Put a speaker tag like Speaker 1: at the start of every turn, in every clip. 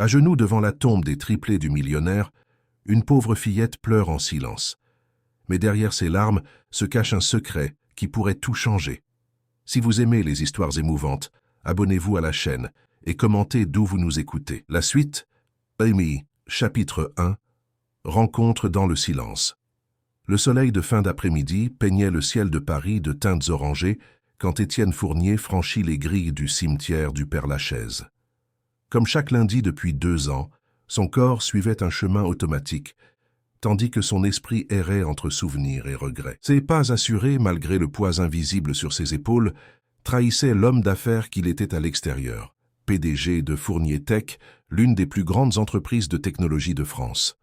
Speaker 1: À genoux devant la tombe des triplés du millionnaire, une pauvre fillette pleure en silence. Mais derrière ces larmes se cache un secret qui pourrait tout changer. Si vous aimez les histoires émouvantes, abonnez-vous à la chaîne et commentez d'où vous nous écoutez. La suite, Amy, chapitre 1, Rencontre dans le silence. Le soleil de fin d'après-midi peignait le ciel de Paris de teintes orangées quand Étienne Fournier franchit les grilles du cimetière du Père-Lachaise. Comme chaque lundi depuis 2 ans, son corps suivait un chemin automatique, tandis que son esprit errait entre souvenirs et regrets. Ses pas assurés, malgré le poids invisible sur ses épaules, trahissaient l'homme d'affaires qu'il était à l'extérieur, PDG de Fournier Tech, l'une des plus grandes entreprises de technologie de France.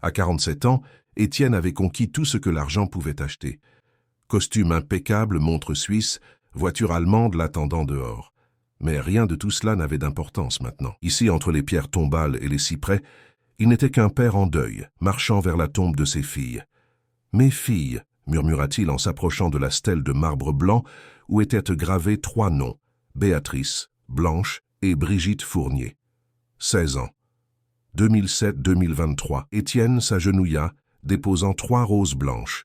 Speaker 1: À 47 ans, Étienne avait conquis tout ce que l'argent pouvait acheter. Costume impeccable, montre suisse, voiture allemande l'attendant dehors. Mais rien de tout cela n'avait d'importance maintenant. Ici, entre les pierres tombales et les cyprès, il n'était qu'un père en deuil, marchant vers la tombe de ses filles. « Mes filles », murmura-t-il en s'approchant de la stèle de marbre blanc où étaient gravés 3 noms, Béatrice, Blanche et Brigitte Fournier. 16 ans. 2007-2023. Étienne s'agenouilla, déposant 3 roses blanches.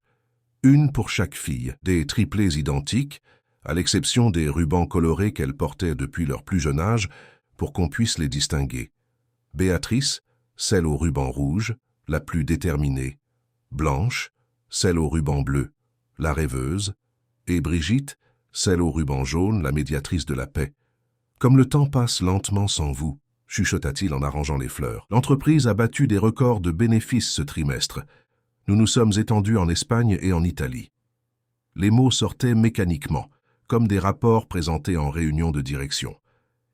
Speaker 1: Une pour chaque fille, des triplés identiques, à l'exception des rubans colorés qu'elles portaient depuis leur plus jeune âge, pour qu'on puisse les distinguer. Béatrice, celle au ruban rouge, la plus déterminée. Blanche, celle au ruban bleu, la rêveuse. Et Brigitte, celle au ruban jaune, la médiatrice de la paix. « Comme le temps passe lentement sans vous », chuchota-t-il en arrangeant les fleurs. L'entreprise a battu des records de bénéfices ce trimestre. Nous nous sommes étendus en Espagne et en Italie. Les mots sortaient mécaniquement, comme des rapports présentés en réunion de direction.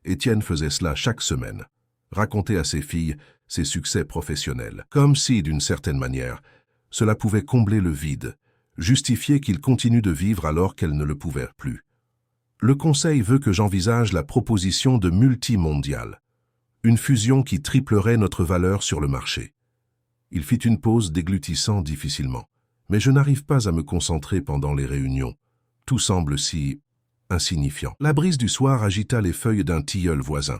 Speaker 1: Étienne faisait cela chaque semaine, raconter à ses filles ses succès professionnels, comme si, d'une certaine manière, cela pouvait combler le vide, justifier qu'il continue de vivre alors qu'elle ne le pouvait plus. Le Conseil veut que j'envisage la proposition de multimondial, une fusion qui triplerait notre valeur sur le marché. Il fit une pause déglutissant difficilement. Mais je n'arrive pas à me concentrer pendant les réunions. Tout semble si insignifiant. La brise du soir agita les feuilles d'un tilleul voisin.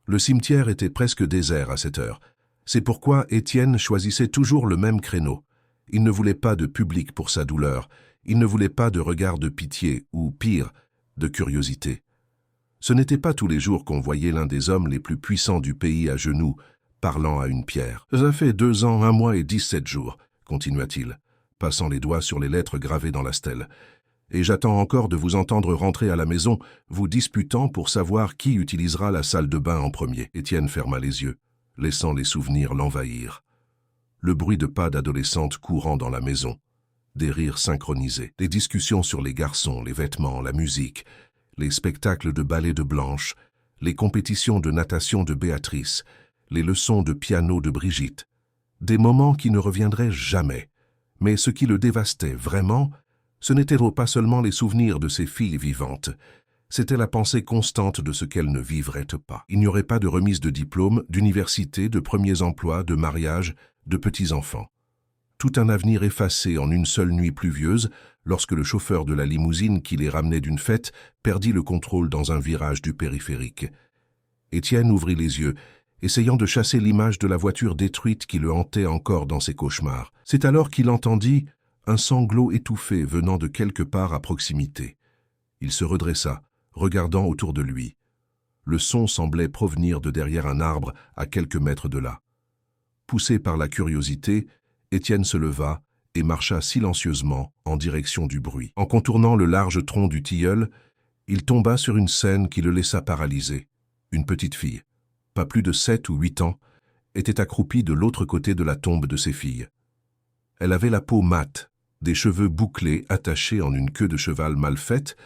Speaker 1: Le cimetière était presque désert à cette heure. C'est pourquoi Étienne choisissait toujours le même créneau. Il ne voulait pas de public pour sa douleur. Il ne voulait pas de regard de pitié, ou pire, de curiosité. Ce n'était pas tous les jours qu'on voyait l'un des hommes les plus puissants du pays à genoux, parlant à une pierre. « Ça fait 2 ans, 1 mois et 17 jours, continua-t-il, passant les doigts sur les lettres gravées dans la stèle. « Et j'attends encore de vous entendre rentrer à la maison, vous disputant pour savoir qui utilisera la salle de bain en premier. » Étienne ferma les yeux, laissant les souvenirs l'envahir. Le bruit de pas d'adolescentes courant dans la maison, des rires synchronisés, des discussions sur les garçons, les vêtements, la musique, les spectacles de ballet de Blanche, les compétitions de natation de Béatrice, les leçons de piano de Brigitte. Des moments qui ne reviendraient jamais. Mais ce qui le dévastait vraiment, ce n'étaient pas seulement les souvenirs de ses filles vivantes, c'était la pensée constante de ce qu'elles ne vivraient pas. Il n'y aurait pas de remise de diplôme, d'université, de premiers emplois, de mariage, de petits-enfants. Tout un avenir effacé en une seule nuit pluvieuse, lorsque le chauffeur de la limousine qui les ramenait d'une fête perdit le contrôle dans un virage du périphérique. Étienne ouvrit les yeux, essayant de chasser l'image de la voiture détruite qui le hantait encore dans ses cauchemars. C'est alors qu'il entendit un sanglot étouffé venant de quelque part à proximité. Il se redressa, regardant autour de lui. Le son semblait provenir de derrière un arbre à quelques mètres de là. Poussé par la curiosité, Étienne se leva et marcha silencieusement en direction du bruit. En contournant le large tronc du tilleul, il tomba sur une scène qui le laissa paralysé. Une petite fille, pas plus de 7 ou 8 ans, était accroupie de l'autre côté de la tombe de ses filles. Elle avait la peau mate, des cheveux bouclés attachés en une queue de cheval mal faite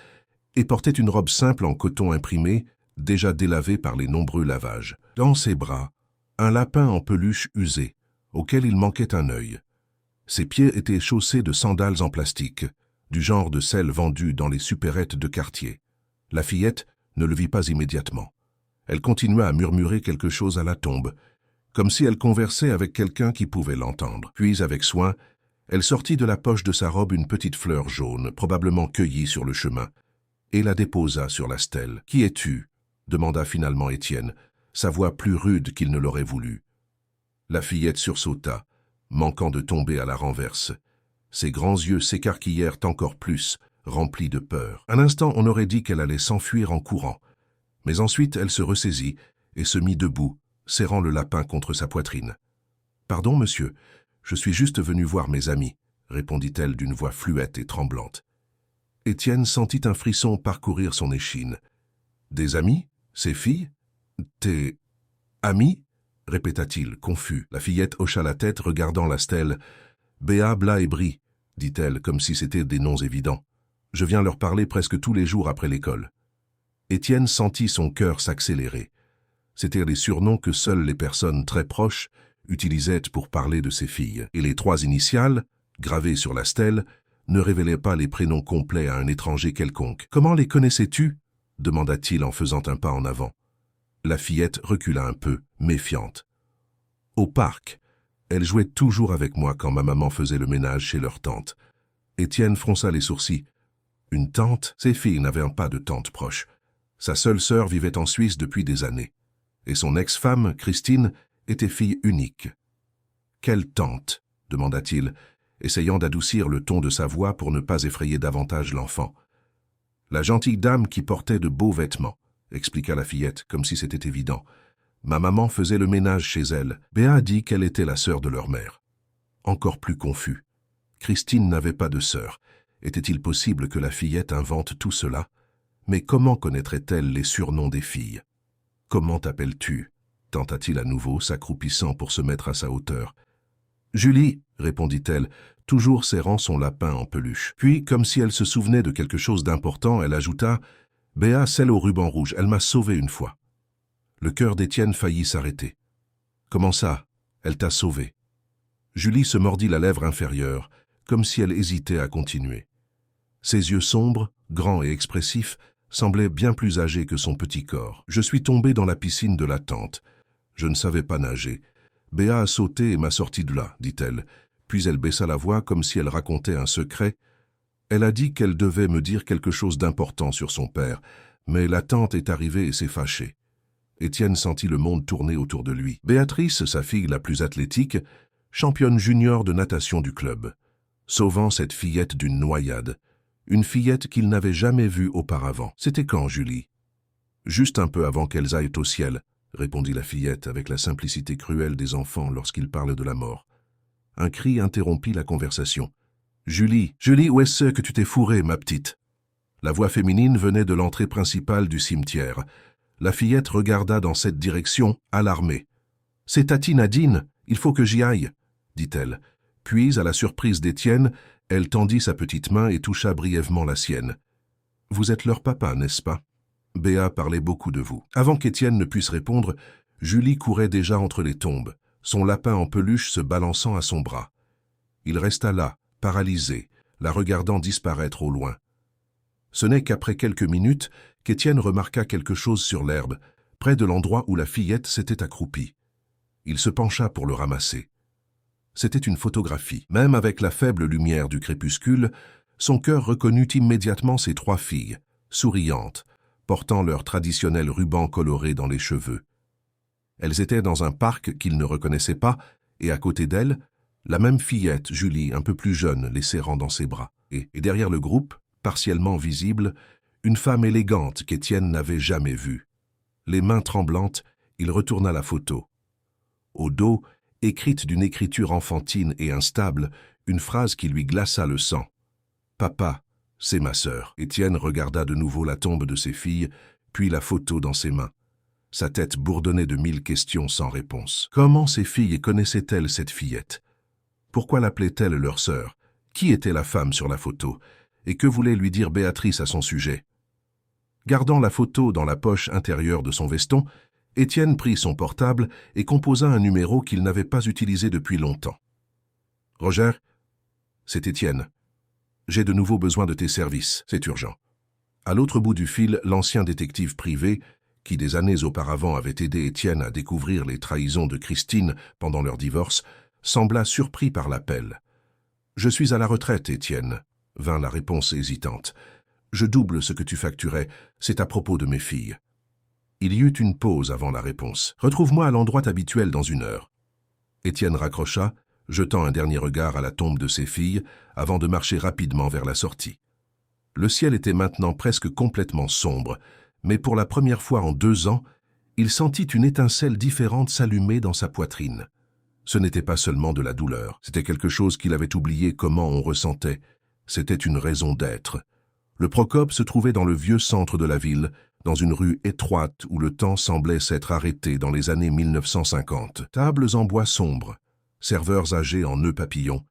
Speaker 1: et portait une robe simple en coton imprimé, déjà délavée par les nombreux lavages. Dans ses bras, un lapin en peluche usé, auquel il manquait un œil. Ses pieds étaient chaussés de sandales en plastique, du genre de celles vendues dans les supérettes de quartier. La fillette ne le vit pas immédiatement. Elle continua à murmurer quelque chose à la tombe, comme si elle conversait avec quelqu'un qui pouvait l'entendre. Puis, avec soin, elle sortit de la poche de sa robe une petite fleur jaune, probablement cueillie sur le chemin, et la déposa sur la stèle. « Qui es-tu » demanda finalement Étienne, sa voix plus rude qu'il ne l'aurait voulu. La fillette sursauta, manquant de tomber à la renverse. Ses grands yeux s'écarquillèrent encore plus, remplis de peur. Un instant, on aurait dit qu'elle allait s'enfuir en courant. Mais ensuite, elle se ressaisit et se mit debout, serrant le lapin contre sa poitrine. « Pardon, monsieur, je suis juste venue voir mes amis, » répondit-elle d'une voix fluette et tremblante. Étienne sentit un frisson parcourir son échine. « Des amis? Ces filles? Tes amis ?» répéta-t-il, confus. La fillette hocha la tête, regardant la stèle. « Béa, Bla et Bri, » dit-elle, comme si c'étaient des noms évidents. « Je viens leur parler presque tous les jours après l'école. » Étienne sentit son cœur s'accélérer. C'étaient les surnoms que seules les personnes très proches utilisaient pour parler de ses filles. Et les 3 initiales, gravées sur la stèle, ne révélaient pas les prénoms complets à un étranger quelconque. « Comment les connaissais-tu » demanda-t-il en faisant un pas en avant. La fillette recula un peu, méfiante. « Au parc. Elle jouait toujours avec moi quand ma maman faisait le ménage chez leur tante. » Étienne fronça les sourcils. Une tante? Ses filles n'avaient pas de tante proche. Sa seule sœur vivait en Suisse depuis des années. Et son ex-femme, Christine, était fille unique. « Quelle tante ?» demanda-t-il, essayant d'adoucir le ton de sa voix pour ne pas effrayer davantage l'enfant. « La gentille dame qui portait de beaux vêtements, » expliqua la fillette, comme si c'était évident. « Ma maman faisait le ménage chez elle. Béa a dit qu'elle était la sœur de leur mère. » Encore plus confus. Christine n'avait pas de sœur. Était-il possible que la fillette invente tout cela? Mais comment connaîtrait-elle les surnoms des filles? « Comment t'appelles-tu » tenta-t-il à nouveau, s'accroupissant pour se mettre à sa hauteur. « Julie » répondit-elle, toujours serrant son lapin en peluche. Puis, comme si elle se souvenait de quelque chose d'important, elle ajouta « Béa, celle au ruban rouge, elle m'a sauvé une fois. » Le cœur d'Étienne faillit s'arrêter. « Comment ça? Elle t'a sauvé ?» Julie se mordit la lèvre inférieure, comme si elle hésitait à continuer. Ses yeux sombres, grands et expressifs, semblaient bien plus âgés que son petit corps. « Je suis tombée dans la piscine de la tante. Je ne savais pas nager. Béa a sauté et m'a sorti de là, dit-elle. Puis elle baissa la voix comme si elle racontait un secret. Elle a dit qu'elle devait me dire quelque chose d'important sur son père, mais la tante est arrivée et s'est fâchée. » Étienne sentit le monde tourner autour de lui. Béatrice, sa fille la plus athlétique, championne junior de natation du club, sauvant cette fillette d'une noyade. Une fillette qu'il n'avait jamais vue auparavant. « C'était quand, Julie ?»« Juste un peu avant qu'elles aillent au ciel, » répondit la fillette avec la simplicité cruelle des enfants lorsqu'ils parlent de la mort. Un cri interrompit la conversation. « Julie, Julie, où est-ce que tu t'es fourrée, ma petite ?» La voix féminine venait de l'entrée principale du cimetière. La fillette regarda dans cette direction, alarmée. « C'est Tati Nadine, il faut que j'y aille, » dit-elle. Puis, à la surprise d'Étienne, elle tendit sa petite main et toucha brièvement la sienne. « Vous êtes leur papa, n'est-ce pas ?» Béa parlait beaucoup de vous. Avant qu'Étienne ne puisse répondre, Julie courait déjà entre les tombes, son lapin en peluche se balançant à son bras. Il resta là, paralysé, la regardant disparaître au loin. Ce n'est qu'après quelques minutes qu'Étienne remarqua quelque chose sur l'herbe, près de l'endroit où la fillette s'était accroupie. Il se pencha pour le ramasser. C'était une photographie. Même avec la faible lumière du crépuscule, son cœur reconnut immédiatement ses 3 filles, souriantes, portant leur traditionnel ruban coloré dans les cheveux. Elles étaient dans un parc qu'il ne reconnaissait pas, et à côté d'elles, la même fillette, Julie, un peu plus jeune, les serrant dans ses bras. Et derrière le groupe, partiellement visible, une femme élégante qu'Étienne n'avait jamais vue. Les mains tremblantes, il retourna la photo. Au dos, écrite d'une écriture enfantine et instable, une phrase qui lui glaça le sang. « Papa, c'est ma sœur. » Étienne regarda de nouveau la tombe de ses filles, puis la photo dans ses mains. Sa tête bourdonnait de 1000 questions sans réponse. Comment ces filles connaissaient-elles cette fillette? Pourquoi l'appelaient-elles leur sœur? Qui était la femme sur la photo? Et que voulait lui dire Béatrice à son sujet? Gardant la photo dans la poche intérieure de son veston, Étienne prit son portable et composa un numéro qu'il n'avait pas utilisé depuis longtemps. « Roger, c'est Étienne. J'ai de nouveau besoin de tes services, c'est urgent. » À l'autre bout du fil, l'ancien détective privé, qui des années auparavant avait aidé Étienne à découvrir les trahisons de Christine pendant leur divorce, sembla surpris par l'appel. « Je suis à la retraite, Étienne, » vint la réponse hésitante. « Je double ce que tu facturais, c'est à propos de mes filles. » Il y eut une pause avant la réponse. « Retrouve-moi à l'endroit habituel dans 1 heure. » Étienne raccrocha, jetant un dernier regard à la tombe de ses filles, avant de marcher rapidement vers la sortie. Le ciel était maintenant presque complètement sombre, mais pour la première fois en 2 ans, il sentit une étincelle différente s'allumer dans sa poitrine. Ce n'était pas seulement de la douleur, c'était quelque chose qu'il avait oublié comment on ressentait. C'était une raison d'être. Le Procope se trouvait dans le vieux centre de la ville, dans une rue étroite où le temps semblait s'être arrêté dans les années 1950. Tables en bois sombre, serveurs âgés en nœuds papillons,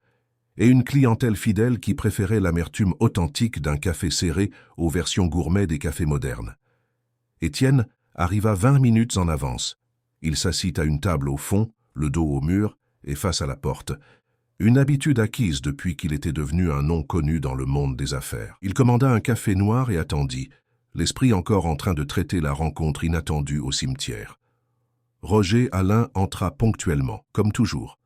Speaker 1: et une clientèle fidèle qui préférait l'amertume authentique d'un café serré aux versions gourmet des cafés modernes. Étienne arriva 20 minutes en avance. Il s'assit à une table au fond, le dos au mur et face à la porte, une habitude acquise depuis qu'il était devenu un nom connu dans le monde des affaires. Il commanda un café noir et attendit, l'esprit encore en train de traiter la rencontre inattendue au cimetière. Roger Alain entra ponctuellement, comme toujours.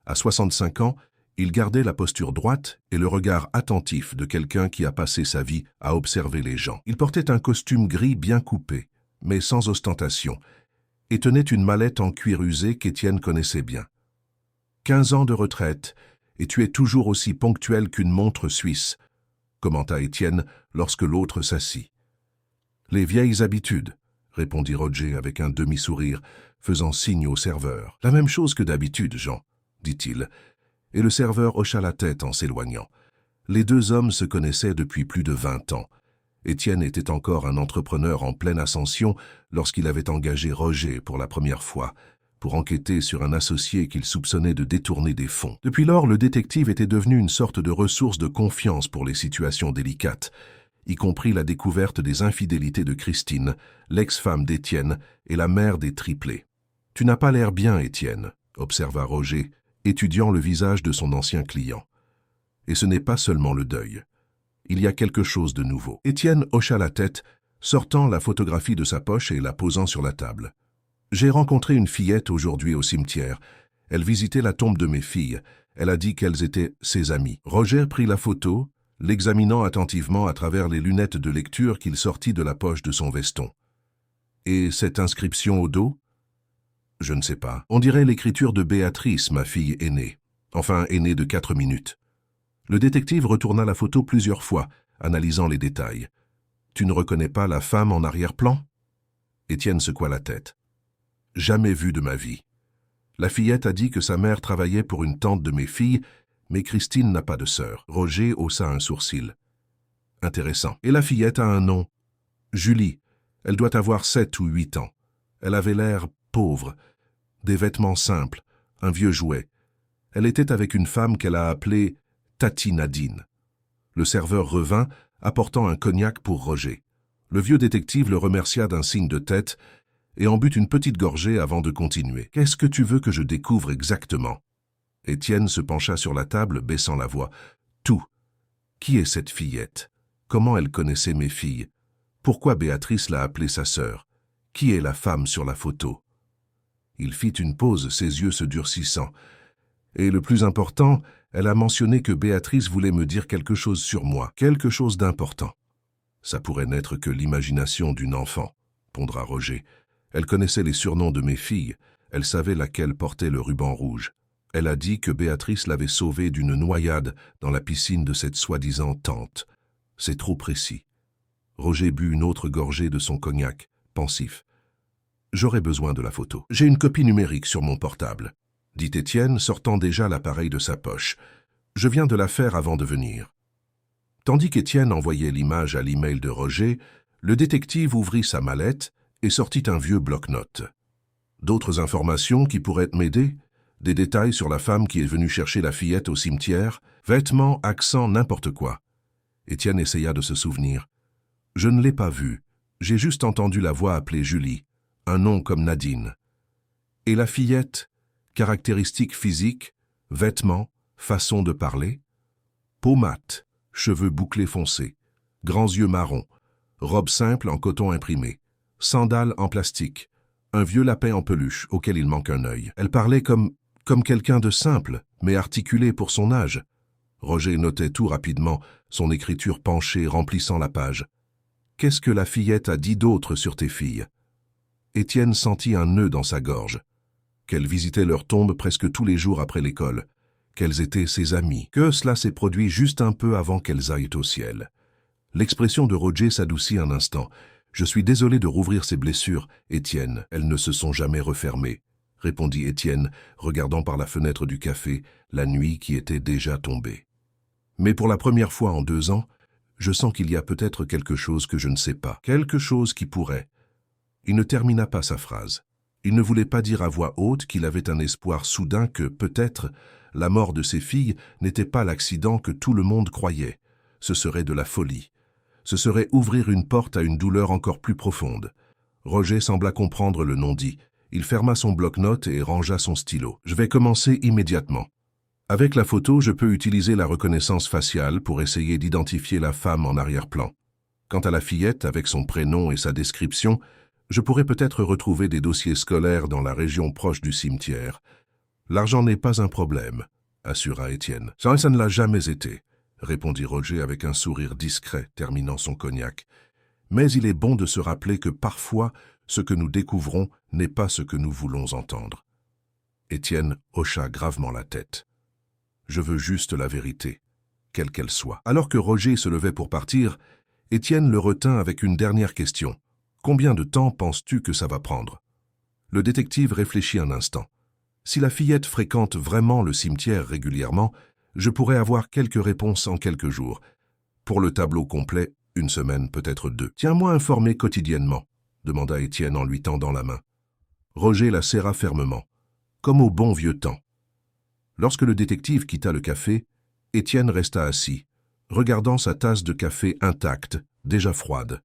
Speaker 1: À 65 ans, il gardait la posture droite et le regard attentif de quelqu'un qui a passé sa vie à observer les gens. Il portait un costume gris bien coupé, mais sans ostentation, et tenait une mallette en cuir usé qu'Étienne connaissait bien. 15 ans de retraite, et tu es toujours aussi ponctuel qu'une montre suisse, commenta Étienne lorsque l'autre s'assit. Les vieilles habitudes, répondit Roger avec un demi-sourire, faisant signe au serveur. La même chose que d'habitude, Jean, dit-il, et le serveur hocha la tête en s'éloignant. Les 2 hommes se connaissaient depuis plus de 20 ans. Étienne était encore un entrepreneur en pleine ascension lorsqu'il avait engagé Roger pour la première fois, pour enquêter sur un associé qu'il soupçonnait de détourner des fonds. Depuis lors, le détective était devenu une sorte de ressource de confiance pour les situations délicates, y compris la découverte des infidélités de Christine, l'ex-femme d'Étienne et la mère des triplés. « Tu n'as pas l'air bien, Étienne, » observa Roger, étudiant le visage de son ancien client. « Et ce n'est pas seulement le deuil. Il y a quelque chose de nouveau. » Étienne hocha la tête, sortant la photographie de sa poche et la posant sur la table. « J'ai rencontré une fillette aujourd'hui au cimetière. Elle visitait la tombe de mes filles. Elle a dit qu'elles étaient ses amies. » Roger prit la photo, l'examinant attentivement à travers les lunettes de lecture qu'il sortit de la poche de son veston. « Et cette inscription au dos ? » « Je ne sais pas. On dirait l'écriture de Béatrice, ma fille aînée. Enfin, aînée de 4 minutes. » Le détective retourna la photo plusieurs fois, analysant les détails. « Tu ne reconnais pas la femme en arrière-plan » Étienne secoua la tête. « Jamais vu de ma vie. La fillette a dit que sa mère travaillait pour une tante de mes filles, mais Christine n'a pas de sœur. » Roger haussa un sourcil. « Intéressant. Et la fillette a un nom. Julie. Elle doit avoir 7 ou 8 ans. Elle avait l'air pauvre. Des vêtements simples, un vieux jouet. Elle était avec une femme qu'elle a appelée Tati Nadine. » Le serveur revint, apportant un cognac pour Roger. Le vieux détective le remercia d'un signe de tête et en but une petite gorgée avant de continuer. « Qu'est-ce que tu veux que je découvre exactement ?» Étienne se pencha sur la table, baissant la voix. « Tout. Qui est cette fillette? Comment elle connaissait mes filles? Pourquoi Béatrice l'a appelée sa sœur? Qui est la femme sur la photo ?» Il fit une pause, ses yeux se durcissant. « Et le plus important, elle a mentionné que Béatrice voulait me dire quelque chose sur moi, quelque chose d'important. » « Ça pourrait n'être que l'imagination d'une enfant, » pondra Roger. « Elle connaissait les surnoms de mes filles, elle savait laquelle portait le ruban rouge. Elle a dit que Béatrice l'avait sauvée d'une noyade dans la piscine de cette soi-disant tante. C'est trop précis. » Roger but une autre gorgée de son cognac, pensif. « J'aurais besoin de la photo. J'ai une copie numérique sur mon portable, » dit Étienne, sortant déjà l'appareil de sa poche. « Je viens de la faire avant de venir. » Tandis qu'Étienne envoyait l'image à l'email de Roger, le détective ouvrit sa mallette et sortit un vieux bloc-notes. « D'autres informations qui pourraient m'aider? Des détails sur la femme qui est venue chercher la fillette au cimetière? Vêtements, accent, n'importe quoi. » Étienne essaya de se souvenir. « Je ne l'ai pas vue. J'ai juste entendu la voix appeler Julie. Un nom comme Nadine. Et la fillette, caractéristiques physiques, vêtements, façon de parler? Peau mate, cheveux bouclés foncés, grands yeux marrons, robe simple en coton imprimé, sandales en plastique, un vieux lapin en peluche auquel il manque un œil. Elle parlait comme quelqu'un de simple, mais articulé pour son âge. » Roger notait tout rapidement, son écriture penchée remplissant la page. « Qu'est-ce que la fillette a dit d'autre sur tes filles? » Étienne sentit un nœud dans sa gorge. Qu'elle visitait leur tombe presque tous les jours après l'école. Qu'elles étaient ses amies. Que cela s'est produit juste un peu avant qu'elles aillent au ciel. L'expression de Roger s'adoucit un instant. « Je suis désolé de rouvrir ces blessures, Étienne. Elles ne se sont jamais refermées. » répondit Étienne, regardant par la fenêtre du café la nuit qui était déjà tombée. « Mais pour la première fois en 2 ans, je sens qu'il y a peut-être quelque chose que je ne sais pas. Quelque chose qui pourrait. » Il ne termina pas sa phrase. Il ne voulait pas dire à voix haute qu'il avait un espoir soudain que, peut-être, la mort de ses filles n'était pas l'accident que tout le monde croyait. Ce serait de la folie. Ce serait ouvrir une porte à une douleur encore plus profonde. Roger sembla comprendre le non-dit. Il ferma son bloc-notes et rangea son stylo. « Je vais commencer immédiatement. Avec la photo, je peux utiliser la reconnaissance faciale pour essayer d'identifier la femme en arrière-plan. Quant à la fillette, avec son prénom et sa description, je pourrais peut-être retrouver des dossiers scolaires dans la région proche du cimetière. L'argent n'est pas un problème, assura Étienne. Ça ne l'a jamais été, répondit Roger avec un sourire discret, terminant son cognac. Mais il est bon de se rappeler que parfois, ce que nous découvrons n'est pas ce que nous voulons entendre. Étienne hocha gravement la tête. Je veux juste la vérité, quelle qu'elle soit. Alors que Roger se levait pour partir, Étienne le retint avec une dernière question. Combien de temps penses-tu que ça va prendre? Le détective réfléchit un instant. Si la fillette fréquente vraiment le cimetière régulièrement, je pourrais avoir quelques réponses en quelques jours. Pour le tableau complet, 1 semaine, peut-être 2. Tiens-moi informé quotidiennement, demanda Étienne en lui tendant la main. Roger la serra fermement, comme au bon vieux temps. Lorsque le détective quitta le café, Étienne resta assis, regardant sa tasse de café intacte, déjà froide.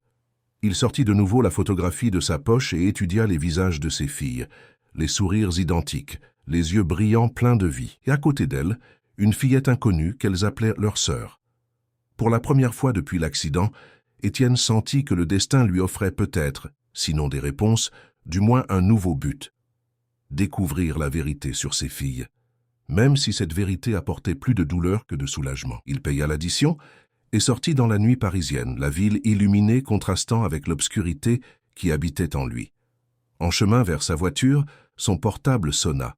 Speaker 1: Il sortit de nouveau la photographie de sa poche et étudia les visages de ses filles, les sourires identiques, les yeux brillants pleins de vie. Et à côté d'elle, une fillette inconnue qu'elles appelaient leur sœur. Pour la première fois depuis l'accident, Étienne sentit que le destin lui offrait peut-être, sinon des réponses, du moins un nouveau but. Découvrir la vérité sur ses filles, même si cette vérité apportait plus de douleur que de soulagement. Il paya l'addition et sortit dans la nuit parisienne, la ville illuminée contrastant avec l'obscurité qui habitait en lui. En chemin vers sa voiture, son portable sonna.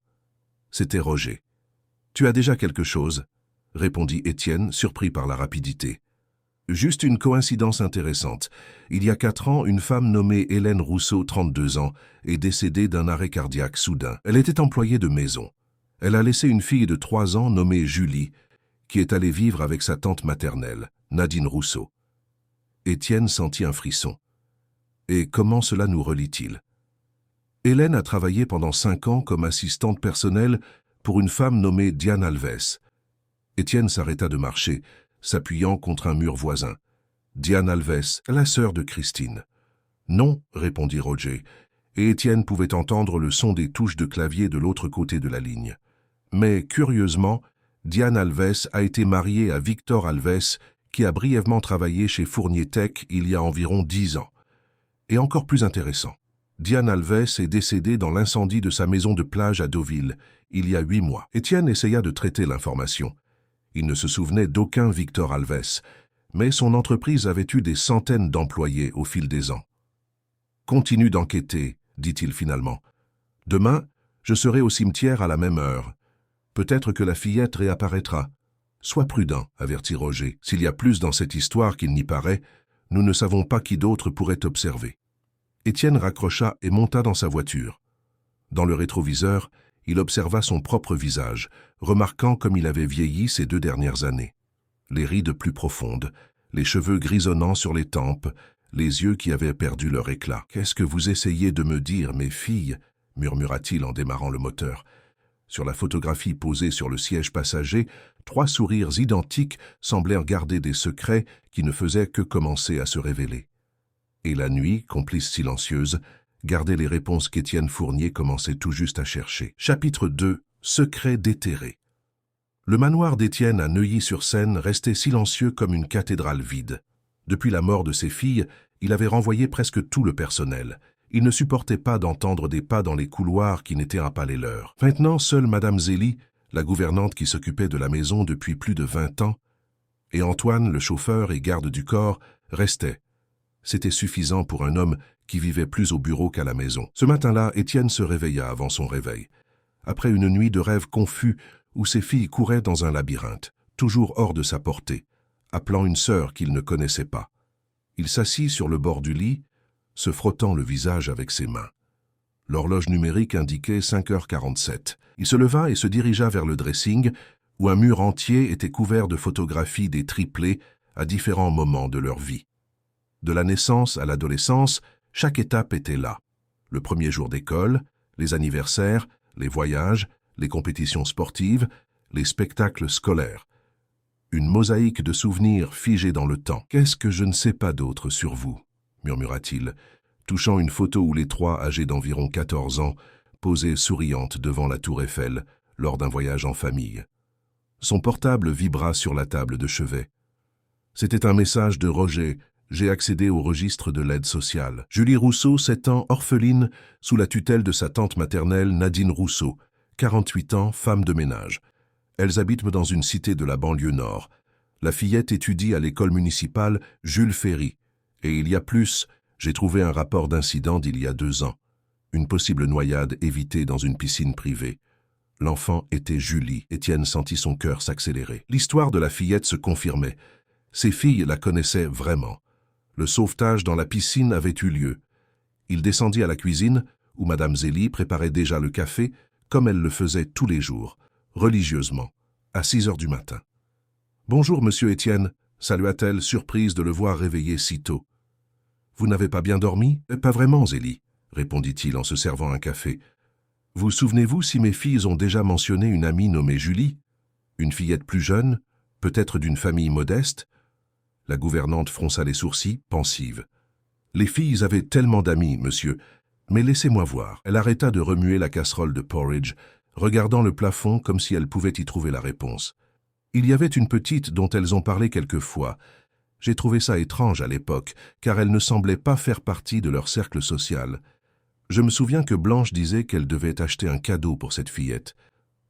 Speaker 1: C'était Roger. « Tu as déjà quelque chose ?» répondit Étienne, surpris par la rapidité. « Juste une coïncidence intéressante. Il y a 4 ans, une femme nommée Hélène Rousseau, 32 ans, est décédée d'un arrêt cardiaque soudain. Elle était employée de maison. Elle a laissé une fille de 3 ans nommée Julie, qui est allée vivre avec sa tante maternelle, Nadine Rousseau. » Étienne sentit un frisson. Et comment cela nous relie-t-il? Hélène a travaillé pendant 5 ans comme assistante personnelle pour une femme nommée Diane Alves. Étienne s'arrêta de marcher, s'appuyant contre un mur voisin. Diane Alves, la sœur de Christine. Non, répondit Roger, et Étienne pouvait entendre le son des touches de clavier de l'autre côté de la ligne. Mais, curieusement, Diane Alves a été mariée à Victor Alves, qui a brièvement travaillé chez Fournier Tech il y a environ 10 ans. Et encore plus intéressant, Diane Alves est décédée dans l'incendie de sa maison de plage à Deauville, il y a 8 mois. Étienne essaya de traiter l'information. Il ne se souvenait d'aucun Victor Alves, mais son entreprise avait eu des centaines d'employés au fil des ans. « Continue d'enquêter, dit-il finalement. Demain, je serai au cimetière à la même heure. Peut-être que la fillette réapparaîtra. Sois prudent, avertit Roger. S'il y a plus dans cette histoire qu'il n'y paraît, nous ne savons pas qui d'autre pourrait observer. Étienne raccrocha et monta dans sa voiture. Dans le rétroviseur, il observa son propre visage, remarquant comme il avait vieilli ces 2 dernières années. Les rides plus profondes, les cheveux grisonnants sur les tempes, les yeux qui avaient perdu leur éclat. « Qu'est-ce que vous essayez de me dire, mes filles ?» murmura-t-il en démarrant le moteur. Sur la photographie posée sur le siège passager, 3 sourires identiques semblèrent garder des secrets qui ne faisaient que commencer à se révéler. Et la nuit, complice silencieuse, gardait les réponses qu'Étienne Fournier commençait tout juste à chercher. Chapitre 2. Secret déterré. Le manoir d'Étienne à Neuilly-sur-Seine restait silencieux comme une cathédrale vide. Depuis la mort de ses filles, il avait renvoyé presque tout le personnel. Il ne supportait pas d'entendre des pas dans les couloirs qui n'étaient pas les leurs. Maintenant, seule Madame Zélie, la gouvernante qui s'occupait de la maison depuis plus de 20 ans, et Antoine, le chauffeur et garde du corps, restaient. C'était suffisant pour un homme qui vivait plus au bureau qu'à la maison. Ce matin-là, Étienne se réveilla avant son réveil. Après une nuit de rêves confus où ses filles couraient dans un labyrinthe, toujours hors de sa portée, appelant une sœur qu'il ne connaissait pas. Il s'assit sur le bord du lit, se frottant le visage avec ses mains. L'horloge numérique indiquait 5h47. Il se leva et se dirigea vers le dressing, où un mur entier était couvert de photographies des triplés à différents moments de leur vie. De la naissance à l'adolescence, chaque étape était là. Le premier jour d'école, les anniversaires, les voyages, les compétitions sportives, les spectacles scolaires. Une mosaïque de souvenirs figés dans le temps. « Qu'est-ce que je ne sais pas d'autre sur vous ?» murmura-t-il, touchant une photo où les trois, âgés d'environ 14 ans, posaient souriantes devant la tour Eiffel lors d'un voyage en famille. Son portable vibra sur la table de chevet. C'était un message de Roger. J'ai accédé au registre de l'aide sociale. Julie Rousseau, 7 ans, orpheline, sous la tutelle de sa tante maternelle Nadine Rousseau, 48 ans, femme de ménage. Elles habitent dans une cité de la banlieue nord. La fillette étudie à l'école municipale Jules Ferry. Et il y a plus, j'ai trouvé un rapport d'incident d'il y a 2 ans. Une possible noyade évitée dans une piscine privée. L'enfant était Julie. Étienne sentit son cœur s'accélérer. L'histoire de la fillette se confirmait. Ses filles la connaissaient vraiment. Le sauvetage dans la piscine avait eu lieu. Il descendit à la cuisine, où Madame Zélie préparait déjà le café, comme elle le faisait tous les jours, religieusement, à 6h du matin. « Bonjour, monsieur Étienne », salua-t-elle, surprise de le voir réveillé si tôt. « Vous n'avez pas bien dormi ?»« Pas vraiment, Zélie », répondit-il en se servant un café. « Vous souvenez-vous si mes filles ont déjà mentionné une amie nommée Julie? Une fillette plus jeune, peut-être d'une famille modeste ?» La gouvernante fronça les sourcils, pensive. « Les filles avaient tellement d'amis, monsieur, mais laissez-moi voir. » Elle arrêta de remuer la casserole de porridge, regardant le plafond comme si elle pouvait y trouver la réponse. Il y avait une petite dont elles ont parlé quelquefois. J'ai trouvé ça étrange à l'époque, car elle ne semblait pas faire partie de leur cercle social. Je me souviens que Blanche disait qu'elle devait acheter un cadeau pour cette fillette.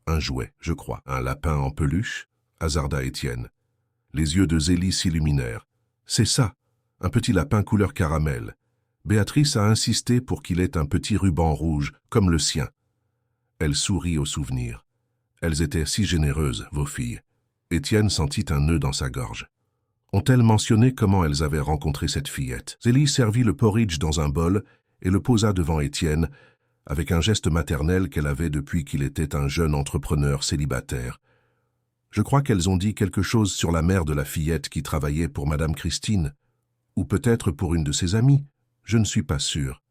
Speaker 1: Un jouet, je crois. Un lapin en peluche, hasarda Étienne. Les yeux de Zélie s'illuminèrent. C'est ça, un petit lapin couleur caramel. Béatrice a insisté pour qu'il ait un petit ruban rouge, comme le sien. Elle sourit au souvenir. Elles étaient si généreuses, vos filles. Étienne sentit un nœud dans sa gorge. Ont-elles mentionné comment elles avaient rencontré cette fillette? Zélie servit le porridge dans un bol et le posa devant Étienne, avec un geste maternel qu'elle avait depuis qu'il était un jeune entrepreneur célibataire. Je crois qu'elles ont dit quelque chose sur la mère de la fillette qui travaillait pour Madame Christine, ou peut-être pour une de ses amies, je ne suis pas sûr.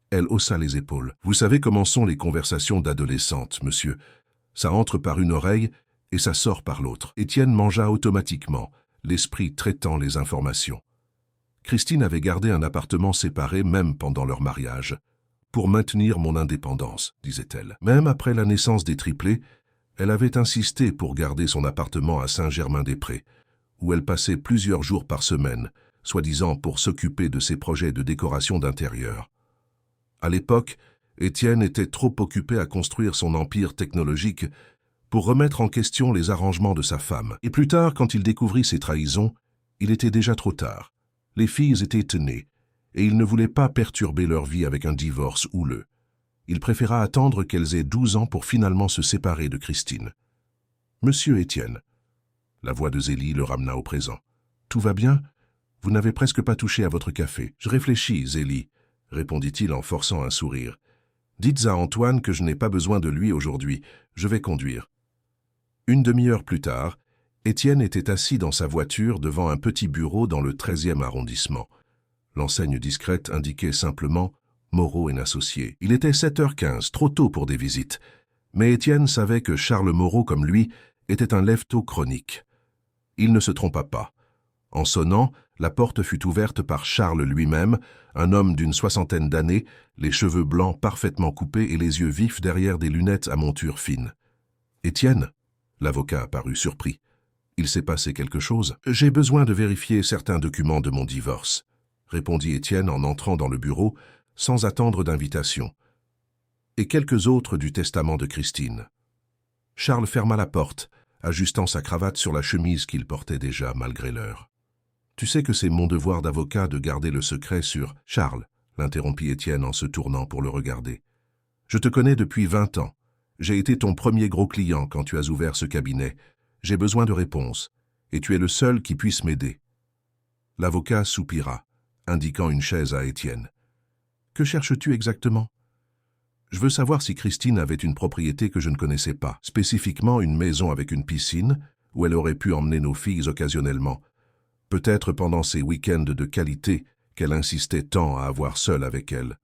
Speaker 1: Elle haussa les épaules. Vous savez comment sont les conversations d'adolescentes, monsieur. Ça entre par une oreille et ça sort par l'autre. Étienne mangea automatiquement, l'esprit traitant les informations. Christine avait gardé un appartement séparé même pendant leur mariage, pour maintenir mon indépendance, disait-elle. Même après la naissance des triplés, elle avait insisté pour garder son appartement à Saint-Germain-des-Prés, où elle passait plusieurs jours par semaine, soi-disant pour s'occuper de ses projets de décoration d'intérieur. À l'époque, Étienne était trop occupé à construire son empire technologique pour remettre en question les arrangements de sa femme. Et plus tard, quand il découvrit ses trahisons, il était déjà trop tard. Les filles étaient tenées, et il ne voulait pas perturber leur vie avec un divorce houleux. Il préféra attendre qu'elles aient 12 ans pour finalement se séparer de Christine. « Monsieur Étienne », la voix de Zélie le ramena au présent. « Tout va bien? Vous n'avez presque pas touché à votre café. »« Je réfléchis, Zélie, » répondit-il en forçant un sourire. « Dites à Antoine que je n'ai pas besoin de lui aujourd'hui. Je vais conduire. » Une demi-heure plus tard, Étienne était assis dans sa voiture devant un petit bureau dans le 13e arrondissement. L'enseigne discrète indiquait simplement « Moreau et Associés ». Il était 7h15, trop tôt pour des visites, mais Étienne savait que Charles Moreau, comme lui, était un lève-tôt chronique. Il ne se trompa pas. En sonnant, la porte fut ouverte par Charles lui-même, un homme d'une 60aine d'années, les cheveux blancs parfaitement coupés et les yeux vifs derrière des lunettes à monture fine. « Étienne ?» L'avocat parut surpris. « Il s'est passé quelque chose. J'ai besoin de vérifier certains documents de mon divorce, » répondit Étienne en entrant dans le bureau, sans attendre d'invitation. « Et quelques autres du testament de Christine. » Charles ferma la porte, ajustant sa cravate sur la chemise qu'il portait déjà malgré l'heure. Tu sais que c'est mon devoir d'avocat de garder le secret sur Charles, l'interrompit Étienne en se tournant pour le regarder. Je te connais depuis 20 ans. J'ai été ton premier gros client quand tu as ouvert ce cabinet. J'ai besoin de réponses, et tu es le seul qui puisse m'aider. L'avocat soupira, indiquant une chaise à Étienne. Que cherches-tu exactement? Je veux savoir si Christine avait une propriété que je ne connaissais pas, spécifiquement une maison avec une piscine, où elle aurait pu emmener nos filles occasionnellement, peut-être pendant ces week-ends de qualité qu'elle insistait tant à avoir seule avec elle.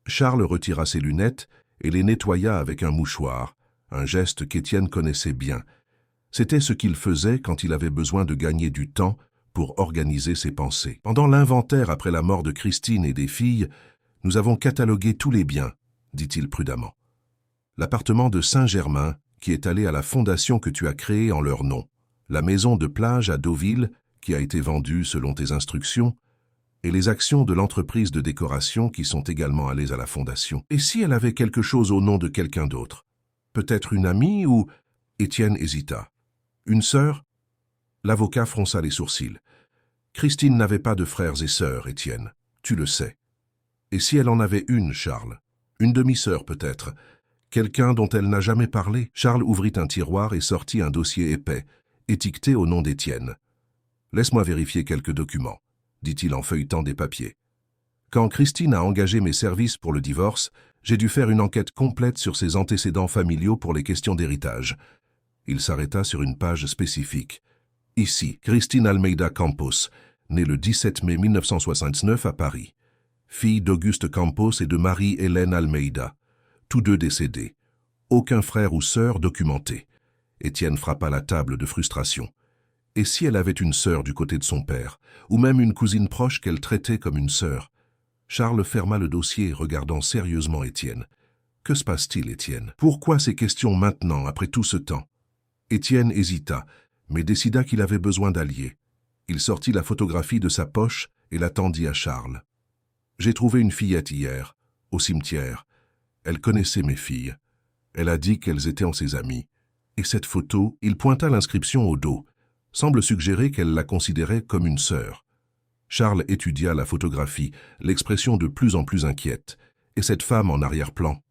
Speaker 1: Charles retira ses lunettes et les nettoya avec un mouchoir, un geste qu'Étienne connaissait bien. C'était ce qu'il faisait quand il avait besoin de gagner du temps pour organiser ses pensées. Pendant l'inventaire après la mort de Christine et des filles, nous avons catalogué tous les biens, dit-il prudemment. L'appartement de Saint-Germain, qui est allé à la fondation que tu as créée en leur nom, la maison de plage à Deauville, qui a été vendue selon tes instructions, et les actions de l'entreprise de décoration qui sont également allées à la fondation. Et si elle avait quelque chose au nom de quelqu'un d'autre? Peut-être une amie ou... Étienne hésita. Une sœur? L'avocat fronça les sourcils. Christine n'avait pas de frères et sœurs, Étienne. Tu le sais. Et si elle en avait une, Charles? Une demi-sœur peut-être. Quelqu'un dont elle n'a jamais parlé. Charles ouvrit un tiroir et sortit un dossier épais, étiqueté au nom d'Étienne. Laisse-moi vérifier quelques documents, dit-il en feuilletant des papiers. Quand Christine a engagé mes services pour le divorce, j'ai dû faire une enquête complète sur ses antécédents familiaux pour les questions d'héritage. Il s'arrêta sur une page spécifique. Ici, Christine Almeida Campos, née le 17 mai 1969 à Paris. Fille d'Auguste Campos et de Marie-Hélène Almeida, tous deux décédés. Aucun frère ou sœur documenté. Étienne frappa la table de frustration. Et si elle avait une sœur du côté de son père, ou même une cousine proche qu'elle traitait comme une sœur? Charles ferma le dossier, regardant sérieusement Étienne. Que se passe-t-il, Étienne? Pourquoi ces questions maintenant, après tout ce temps? Étienne hésita, mais décida qu'il avait besoin d'alliés. Il sortit la photographie de sa poche et la tendit à Charles. J'ai trouvé une fillette hier, au cimetière. Elle connaissait mes filles. Elle a dit qu'elles étaient en ses amies. Et cette photo, il pointa l'inscription au dos, semble suggérer qu'elle la considérait comme une sœur. Charles étudia la photographie, l'expression de plus en plus inquiète. Et cette femme en arrière-plan?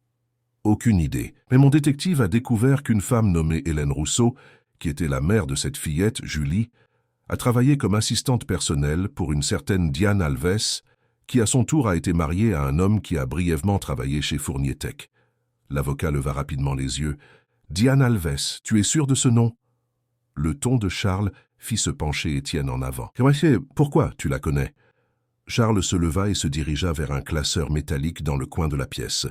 Speaker 1: Aucune idée. Mais mon détective a découvert qu'une femme nommée Hélène Rousseau, qui était la mère de cette fillette, Julie, a travaillé comme assistante personnelle pour une certaine Diane Alves, qui à son tour a été mariée à un homme qui a brièvement travaillé chez Fournier Tech. L'avocat leva rapidement les yeux. « Diane Alves, tu es sûr de ce nom ?» Le ton de Charles fit se pencher Étienne en avant. « Pourquoi tu la connais ?» Charles se leva et se dirigea vers un classeur métallique dans le coin de la pièce.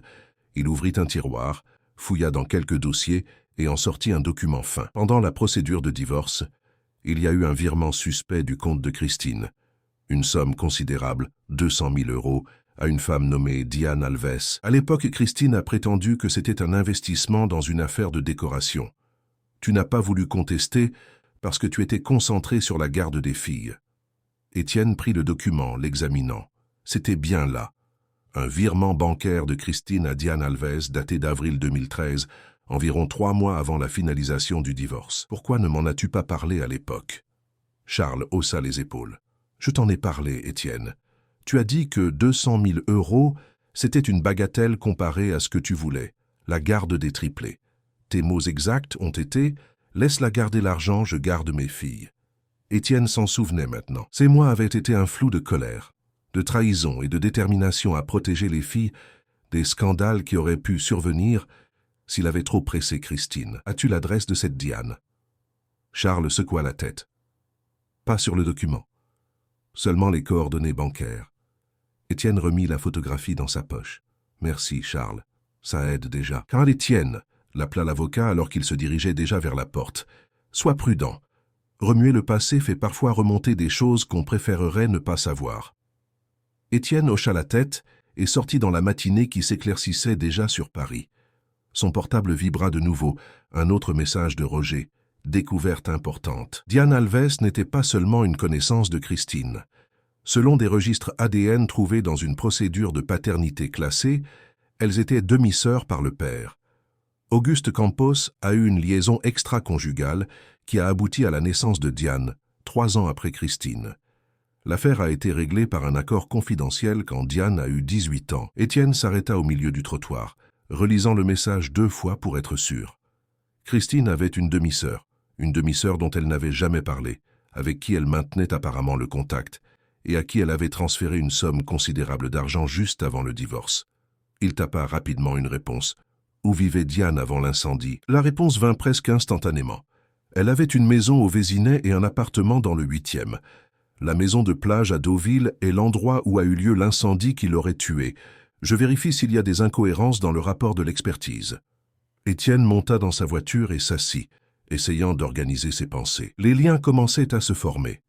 Speaker 1: Il ouvrit un tiroir, fouilla dans quelques dossiers et en sortit un document fin. Pendant la procédure de divorce, il y a eu un virement suspect du compte de Christine. Une somme considérable, 200 000 €, à une femme nommée Diane Alves. À l'époque, Christine a prétendu que c'était un investissement dans une affaire de décoration. Tu n'as pas voulu contester parce que tu étais concentré sur la garde des filles. Étienne prit le document, l'examinant. C'était bien là. Un virement bancaire de Christine à Diane Alves daté d'avril 2013, environ 3 mois avant la finalisation du divorce. Pourquoi ne m'en as-tu pas parlé à l'époque? Charles haussa les épaules. Je t'en ai parlé, Étienne. Tu as dit que 200 000 €, c'était une bagatelle comparée à ce que tu voulais, la garde des triplés. Tes mots exacts ont été « Laisse-la garder l'argent, je garde mes filles ». Étienne s'en souvenait maintenant. Ces mois avaient été un flou de colère, de trahison et de détermination à protéger les filles des scandales qui auraient pu survenir s'il avait trop pressé Christine. As-tu l'adresse de cette Diane? Charles secoua la tête. Pas sur le document. Seulement les coordonnées bancaires. Étienne remit la photographie dans sa poche. Merci, Charles. Ça aide déjà. Car Étienne, l'appela l'avocat alors qu'il se dirigeait déjà vers la porte. Sois prudent. Remuer le passé fait parfois remonter des choses qu'on préférerait ne pas savoir. Étienne hocha la tête et sortit dans la matinée qui s'éclaircissait déjà sur Paris. Son portable vibra de nouveau, un autre message de Roger. Découverte importante. Diane Alves n'était pas seulement une connaissance de Christine. Selon des registres ADN trouvés dans une procédure de paternité classée, elles étaient demi-sœurs par le père. Auguste Campos a eu une liaison extra-conjugale qui a abouti à la naissance de Diane, 3 ans après Christine. L'affaire a été réglée par un accord confidentiel quand Diane a eu 18 ans. Étienne s'arrêta au milieu du trottoir, relisant le message 2 fois pour être sûr. Christine avait une demi-sœur dont elle n'avait jamais parlé, avec qui elle maintenait apparemment le contact, et à qui elle avait transféré une somme considérable d'argent juste avant le divorce. Il tapa rapidement une réponse. Où vivait Diane avant l'incendie? La réponse vint presque instantanément. Elle avait une maison au Vésinet et un appartement dans le 8e. La maison de plage à Deauville est l'endroit où a eu lieu l'incendie qui l'aurait tuée. Je vérifie s'il y a des incohérences dans le rapport de l'expertise. Étienne monta dans sa voiture et s'assit, essayant d'organiser ses pensées. Les liens commençaient à se former.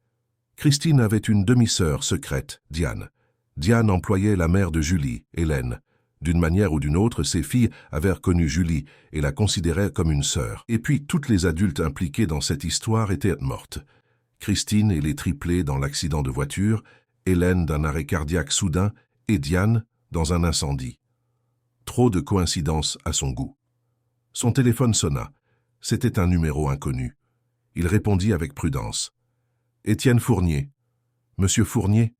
Speaker 1: Christine avait une demi-sœur secrète, Diane. Diane employait la mère de Julie, Hélène. D'une manière ou d'une autre, ses filles avaient reconnu Julie et la considéraient comme une sœur. Et puis, toutes les adultes impliqués dans cette histoire étaient mortes. Christine et les triplés dans l'accident de voiture, Hélène d'un arrêt cardiaque soudain et Diane dans un incendie. Trop de coïncidences à son goût. Son téléphone sonna. C'était un numéro inconnu. Il répondit avec prudence. « Étienne Fournier. »« Monsieur Fournier ?»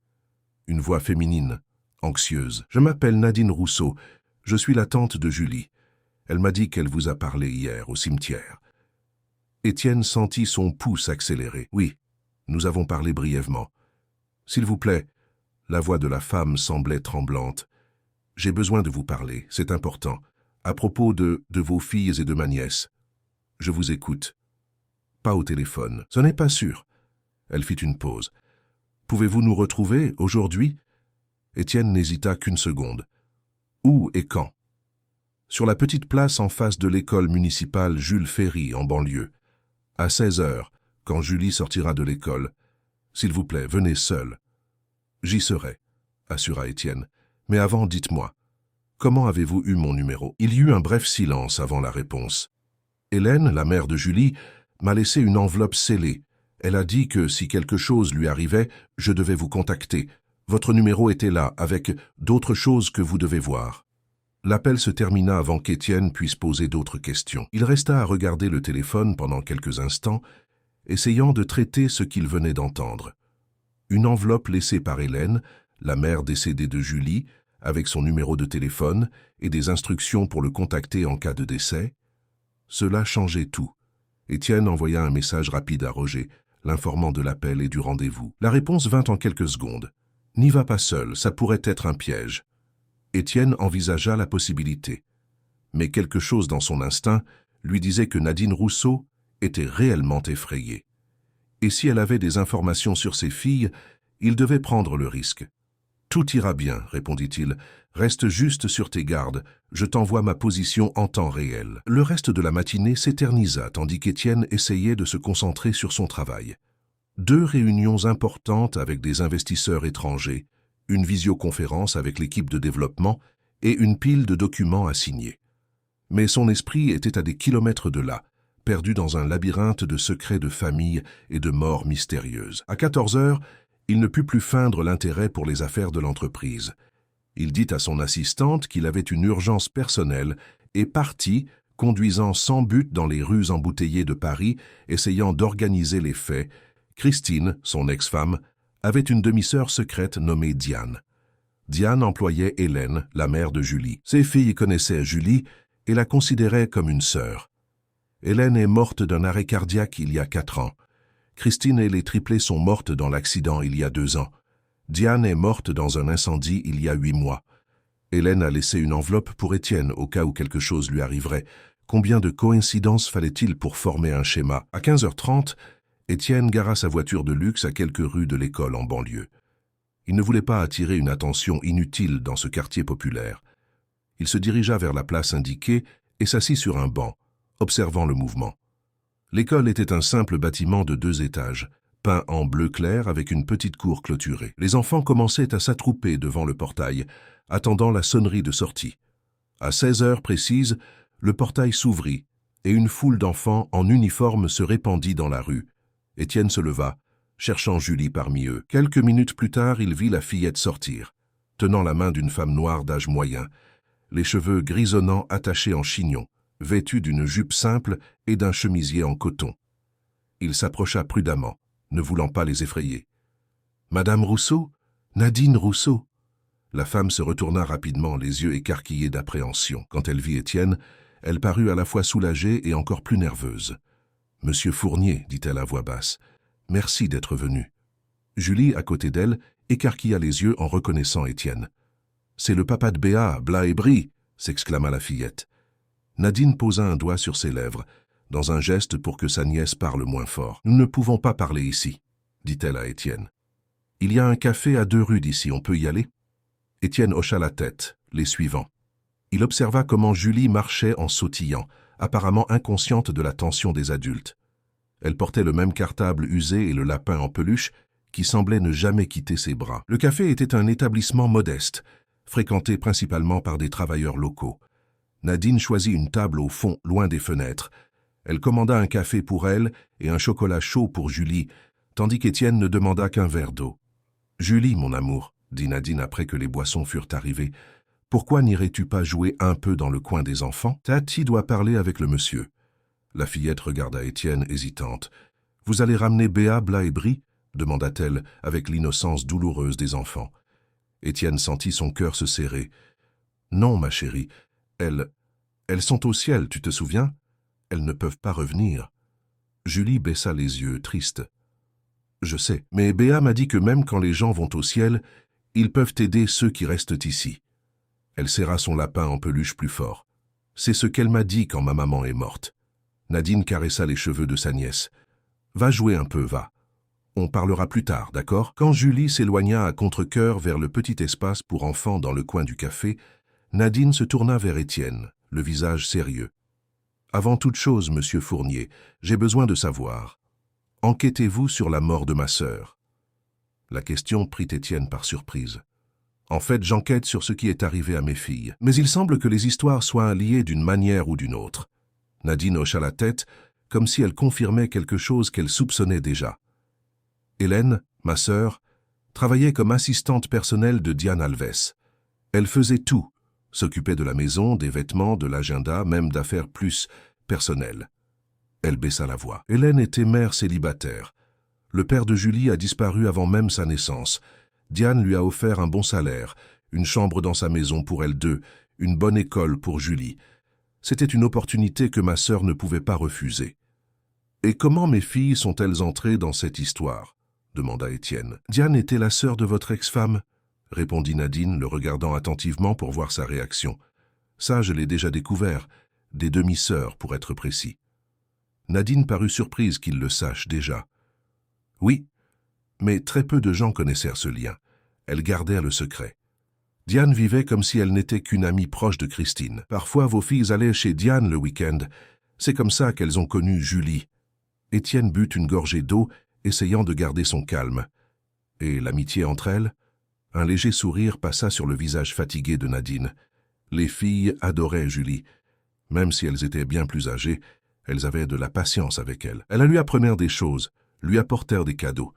Speaker 1: Une voix féminine, anxieuse. « Je m'appelle Nadine Rousseau. Je suis la tante de Julie. Elle m'a dit qu'elle vous a parlé hier au cimetière. » Étienne sentit son pouls s'accélérer. « Oui, nous avons parlé brièvement. S'il vous plaît. » La voix de la femme semblait tremblante. « J'ai besoin de vous parler, c'est important. À propos de vos filles et de ma nièce. Je vous écoute. » Pas au téléphone. « Ce n'est pas sûr. » Elle fit une pause. « Pouvez-vous nous retrouver aujourd'hui ?» Étienne n'hésita qu'une seconde. « Où et quand ?» « Sur la petite place en face de l'école municipale Jules Ferry, en banlieue. À 16 heures, quand Julie sortira de l'école. S'il vous plaît, venez seul. »« J'y serai, » assura Étienne. « Mais avant, dites-moi, comment avez-vous eu mon numéro ?» Il y eut un bref silence avant la réponse. « Hélène, la mère de Julie, m'a laissé une enveloppe scellée. Elle a dit que si quelque chose lui arrivait, je devais vous contacter. Votre numéro était là, avec d'autres choses que vous devez voir. » L'appel se termina avant qu'Étienne puisse poser d'autres questions. Il resta à regarder le téléphone pendant quelques instants, essayant de traiter ce qu'il venait d'entendre. Une enveloppe laissée par Hélène, la mère décédée de Julie, avec son numéro de téléphone et des instructions pour le contacter en cas de décès. Cela changeait tout. Étienne envoya un message rapide à Roger, l'informant de l'appel et du rendez-vous. La réponse vint en quelques secondes. « N'y va pas seul, ça pourrait être un piège. » Étienne envisagea la possibilité. Mais quelque chose dans son instinct lui disait que Nadine Rousseau était réellement effrayée. Et si elle avait des informations sur ses filles, il devait prendre le risque. « Tout ira bien, » répondit-il. « Reste juste sur tes gardes, je t'envoie ma position en temps réel. » Le reste de la matinée s'éternisa tandis qu'Étienne essayait de se concentrer sur son travail. 2 réunions importantes avec des investisseurs étrangers, une visioconférence avec l'équipe de développement et une pile de documents à signer. Mais son esprit était à des kilomètres de là, perdu dans un labyrinthe de secrets de famille et de morts mystérieuses. À 14 heures, il ne put plus feindre l'intérêt pour les affaires de l'entreprise. Il dit à son assistante qu'il avait une urgence personnelle et partit, conduisant sans but dans les rues embouteillées de Paris, essayant d'organiser les faits. Christine, son ex-femme, avait une demi-sœur secrète nommée Diane. Diane employait Hélène, la mère de Julie. Ses filles connaissaient Julie et la considéraient comme une sœur. Hélène est morte d'un arrêt cardiaque il y a 4 ans. Christine et les triplés sont mortes dans l'accident il y a 2 ans. Diane est morte dans un incendie il y a 8 mois. Hélène a laissé une enveloppe pour Étienne au cas où quelque chose lui arriverait. Combien de coïncidences fallait-il pour former un schéma? À 15h30, Étienne gara sa voiture de luxe à quelques rues de l'école en banlieue. Il ne voulait pas attirer une attention inutile dans ce quartier populaire. Il se dirigea vers la place indiquée et s'assit sur un banc, observant le mouvement. L'école était un simple bâtiment de 2 étages, peint en bleu clair avec une petite cour clôturée. Les enfants commençaient à s'attrouper devant le portail, attendant la sonnerie de sortie. À 16 heures précises, le portail s'ouvrit et une foule d'enfants en uniforme se répandit dans la rue. Étienne se leva, cherchant Julie parmi eux. Quelques minutes plus tard, il vit la fillette sortir, tenant la main d'une femme noire d'âge moyen, les cheveux grisonnants attachés en chignon, vêtue d'une jupe simple et d'un chemisier en coton. Il s'approcha prudemment, ne voulant pas les effrayer. « Madame Rousseau? Nadine Rousseau !» La femme se retourna rapidement, les yeux écarquillés d'appréhension. Quand elle vit Étienne, elle parut à la fois soulagée et encore plus nerveuse. « Monsieur Fournier, dit-elle à voix basse, merci d'être venu. » Julie, à côté d'elle, écarquilla les yeux en reconnaissant Étienne. « C'est le papa de Béa, Blas et Brie !» s'exclama la fillette. Nadine posa un doigt sur ses lèvres, dans un geste pour que sa nièce parle moins fort. « Nous ne pouvons pas parler ici, » dit-elle à Étienne. « Il y a un café à 2 rues d'ici, on peut y aller ?» Étienne hocha la tête, les suivant. Il observa comment Julie marchait en sautillant, apparemment inconsciente de la tension des adultes. Elle portait le même cartable usé et le lapin en peluche qui semblait ne jamais quitter ses bras. Le café était un établissement modeste, fréquenté principalement par des travailleurs locaux. Nadine choisit une table au fond, loin des fenêtres. Elle commanda un café pour elle et un chocolat chaud pour Julie, tandis qu'Étienne ne demanda qu'un verre d'eau. « Julie, mon amour, » dit Nadine après que les boissons furent arrivées, « pourquoi n'irais-tu pas jouer un peu dans le coin des enfants? Tati doit parler avec le monsieur. » La fillette regarda Étienne hésitante. « Vous allez ramener Béa, Blas et Brie ?» demanda-t-elle avec l'innocence douloureuse des enfants. Étienne sentit son cœur se serrer. « Non, ma chérie, elles sont au ciel, tu te souviens? Elles ne peuvent pas revenir. » Julie baissa les yeux, triste. « Je sais, mais Béa m'a dit que même quand les gens vont au ciel, ils peuvent aider ceux qui restent ici. » Elle serra son lapin en peluche plus fort. « C'est ce qu'elle m'a dit quand ma maman est morte. » Nadine caressa les cheveux de sa nièce. « Va jouer un peu, va. On parlera plus tard, d'accord ?» Quand Julie s'éloigna à contre-cœur vers le petit espace pour enfants dans le coin du café, Nadine se tourna vers Étienne, le visage sérieux. « Avant toute chose, monsieur Fournier, j'ai besoin de savoir. Enquêtez-vous sur la mort de ma sœur ?» La question prit Étienne par surprise. « En fait, j'enquête sur ce qui est arrivé à mes filles. Mais il semble que les histoires soient liées d'une manière ou d'une autre. » Nadine hocha la tête, comme si elle confirmait quelque chose qu'elle soupçonnait déjà. Hélène, ma sœur, travaillait comme assistante personnelle de Diane Alves. Elle faisait tout, s'occupait de la maison, des vêtements, de l'agenda, même d'affaires plus personnelles. Elle baissa la voix. Hélène était mère célibataire. Le père de Julie a disparu avant même sa naissance. Diane lui a offert un bon salaire, une chambre dans sa maison pour elles deux, une bonne école pour Julie. C'était une opportunité que ma sœur ne pouvait pas refuser. « Et comment mes filles sont-elles entrées dans cette histoire ?» demanda Étienne. « Diane était la sœur de votre ex-femme ?» répondit Nadine, le regardant attentivement pour voir sa réaction. « Ça, je l'ai déjà découvert, des demi-sœurs pour être précis. » Nadine parut surprise qu'il le sache déjà. « Oui, mais très peu de gens connaissèrent ce lien. Elles gardèrent le secret. Diane vivait comme si elle n'était qu'une amie proche de Christine. Parfois, vos filles allaient chez Diane le week-end. C'est comme ça qu'elles ont connu Julie. » Étienne but une gorgée d'eau, essayant de garder son calme. Et l'amitié entre elles? Un léger sourire passa sur le visage fatigué de Nadine. Les filles adoraient Julie. Même si elles étaient bien plus âgées, elles avaient de la patience avec elle. Elles lui apprenèrent des choses, lui apportèrent des cadeaux.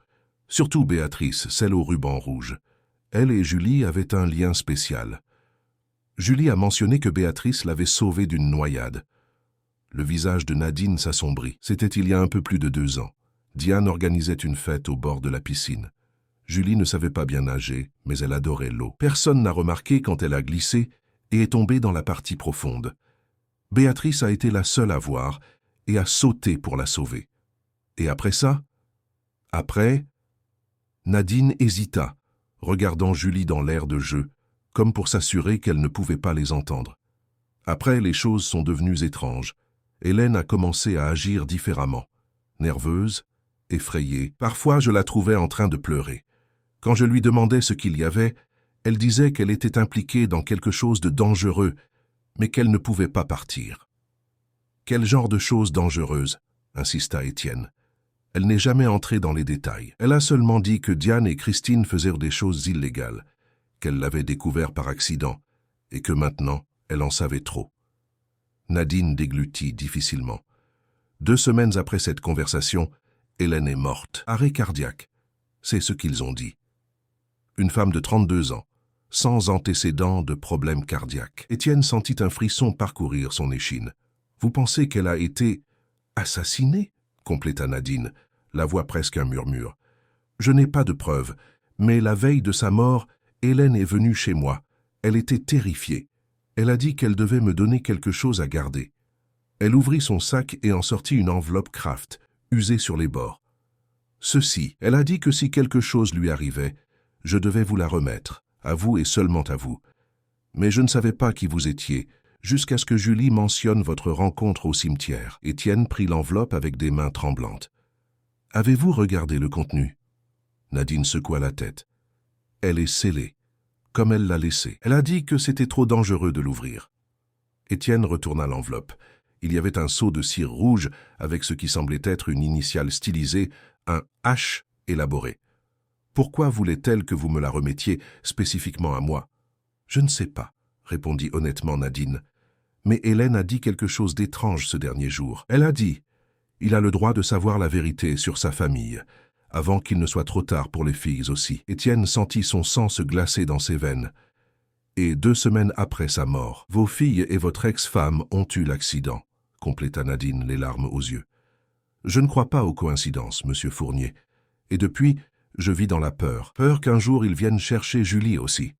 Speaker 1: Surtout Béatrice, celle au ruban rouge. Elle et Julie avaient un lien spécial. Julie a mentionné que Béatrice l'avait sauvée d'une noyade. Le visage de Nadine s'assombrit. C'était il y a un peu plus de 2 ans. Diane organisait une fête au bord de la piscine. Julie ne savait pas bien nager, mais elle adorait l'eau. Personne n'a remarqué quand elle a glissé et est tombée dans la partie profonde. Béatrice a été la seule à voir et a sauté pour la sauver. Et après ça? Après? Nadine hésita, regardant Julie dans l'air de jeu, comme pour s'assurer qu'elle ne pouvait pas les entendre. Après, les choses sont devenues étranges. Hélène a commencé à agir différemment. Nerveuse, effrayée. Parfois, je la trouvais en train de pleurer. Quand je lui demandais ce qu'il y avait, elle disait qu'elle était impliquée dans quelque chose de dangereux, mais qu'elle ne pouvait pas partir. « Quel genre de chose dangereuse ?» insista Étienne. Elle n'est jamais entrée dans les détails. Elle a seulement dit que Diane et Christine faisaient des choses illégales, qu'elle l'avait découvert par accident, et que maintenant, elle en savait trop. Nadine déglutit difficilement. 2 semaines après cette conversation, Hélène est morte. Arrêt cardiaque. C'est ce qu'ils ont dit. Une femme de 32 ans, sans antécédent de problème cardiaque. Étienne sentit un frisson parcourir son échine. « Vous pensez qu'elle a été assassinée ?» compléta Nadine, la voix presque un murmure. « Je n'ai pas de preuves, Mais la veille de sa mort, Hélène est venue chez moi. Elle était terrifiée. Elle a dit qu'elle devait me donner quelque chose à garder. Elle ouvrit son sac et en sortit une enveloppe Kraft, usée sur les bords. Ceci, elle a dit que si quelque chose lui arrivait, je devais vous la remettre, à vous et seulement à vous. Mais je ne savais pas qui vous étiez, jusqu'à ce que Julie mentionne votre rencontre au cimetière. Étienne prit l'enveloppe avec des mains tremblantes. « Avez-vous regardé le contenu ?» Nadine secoua la tête. « Elle est scellée, comme elle l'a laissée. Elle a dit que c'était trop dangereux de l'ouvrir. » Étienne retourna l'enveloppe. Il y avait un seau de cire rouge avec ce qui semblait être une initiale stylisée, un H élaboré. « Pourquoi voulait-elle que vous me la remettiez spécifiquement à moi ?»« Je ne sais pas, » répondit honnêtement Nadine. « Mais Hélène a dit quelque chose d'étrange ce dernier jour. Elle a dit « Il a le droit de savoir la vérité sur sa famille, avant qu'il ne soit trop tard pour les filles aussi. » Étienne sentit son sang se glacer dans ses veines. « Et 2 semaines après sa mort, vos filles et votre ex-femme ont eu l'accident, » compléta Nadine, les larmes aux yeux. « Je ne crois pas aux coïncidences, monsieur Fournier. Et depuis, je vis dans la peur. Peur qu'un jour ils viennent chercher Julie aussi.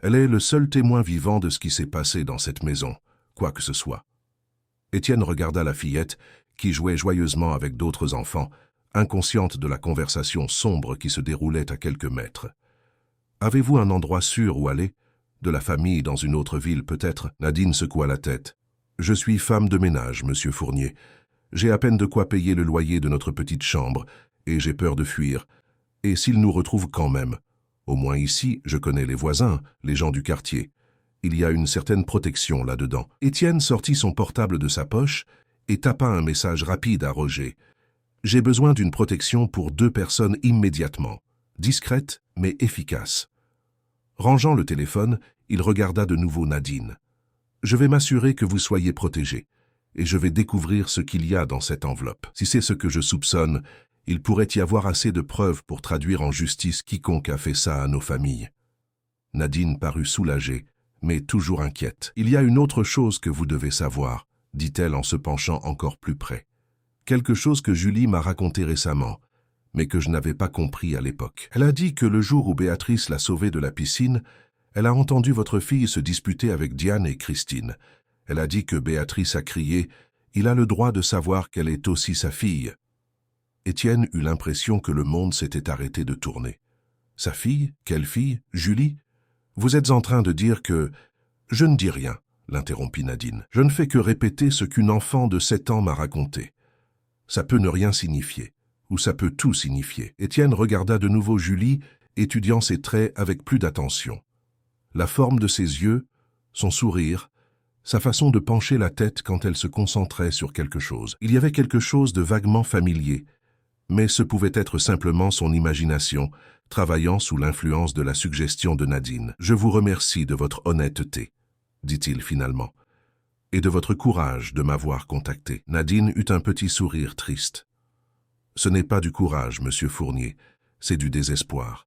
Speaker 1: Elle est le seul témoin vivant de ce qui s'est passé dans cette maison, quoi que ce soit. » Étienne regarda la fillette, qui jouait joyeusement avec d'autres enfants, inconsciente de la conversation sombre qui se déroulait à quelques mètres. « Avez-vous un endroit sûr où aller? De la famille dans une autre ville, peut-être ?» Nadine secoua la tête. « Je suis femme de ménage, monsieur Fournier. J'ai à peine de quoi payer le loyer de notre petite chambre, et j'ai peur de fuir. Et s'ils nous retrouvent quand même? Au moins ici, je connais les voisins, les gens du quartier. Il y a une certaine protection là-dedans. » Étienne sortit son portable de sa poche et tapa un message rapide à Roger. « J'ai besoin d'une protection pour 2 personnes immédiatement, discrète mais efficace. » Rangeant le téléphone, il regarda de nouveau Nadine. « Je vais m'assurer que vous soyez protégés, et je vais découvrir ce qu'il y a dans cette enveloppe. Si c'est ce que je soupçonne, il pourrait y avoir assez de preuves pour traduire en justice quiconque a fait ça à nos familles. » Nadine parut soulagée, mais toujours inquiète. « Il y a une autre chose que vous devez savoir, » dit-elle en se penchant encore plus près. « Quelque chose que Julie m'a raconté récemment, mais que je n'avais pas compris à l'époque. Elle a dit que le jour où Béatrice l'a sauvée de la piscine, elle a entendu votre fille se disputer avec Diane et Christine. Elle a dit que Béatrice a crié « Il a le droit de savoir qu'elle est aussi sa fille. » Étienne eut l'impression que le monde s'était arrêté de tourner. « Sa fille? Quelle fille? Julie? Vous êtes en train de dire que... » « Je ne dis rien, » l'interrompit Nadine. « Je ne fais que répéter ce qu'une enfant de 7 ans m'a raconté. Ça peut ne rien signifier, ou ça peut tout signifier. » Étienne regarda de nouveau Julie, étudiant ses traits avec plus d'attention. La forme de ses yeux, son sourire, sa façon de pencher la tête quand elle se concentrait sur quelque chose. Il y avait quelque chose de vaguement familier, mais ce pouvait être simplement son imagination, travaillant sous l'influence de la suggestion de Nadine. « Je vous remercie de votre honnêteté, » dit-il finalement, « et de votre courage de m'avoir contacté. » Nadine eut un petit sourire triste. « Ce n'est pas du courage, monsieur Fournier, c'est du désespoir.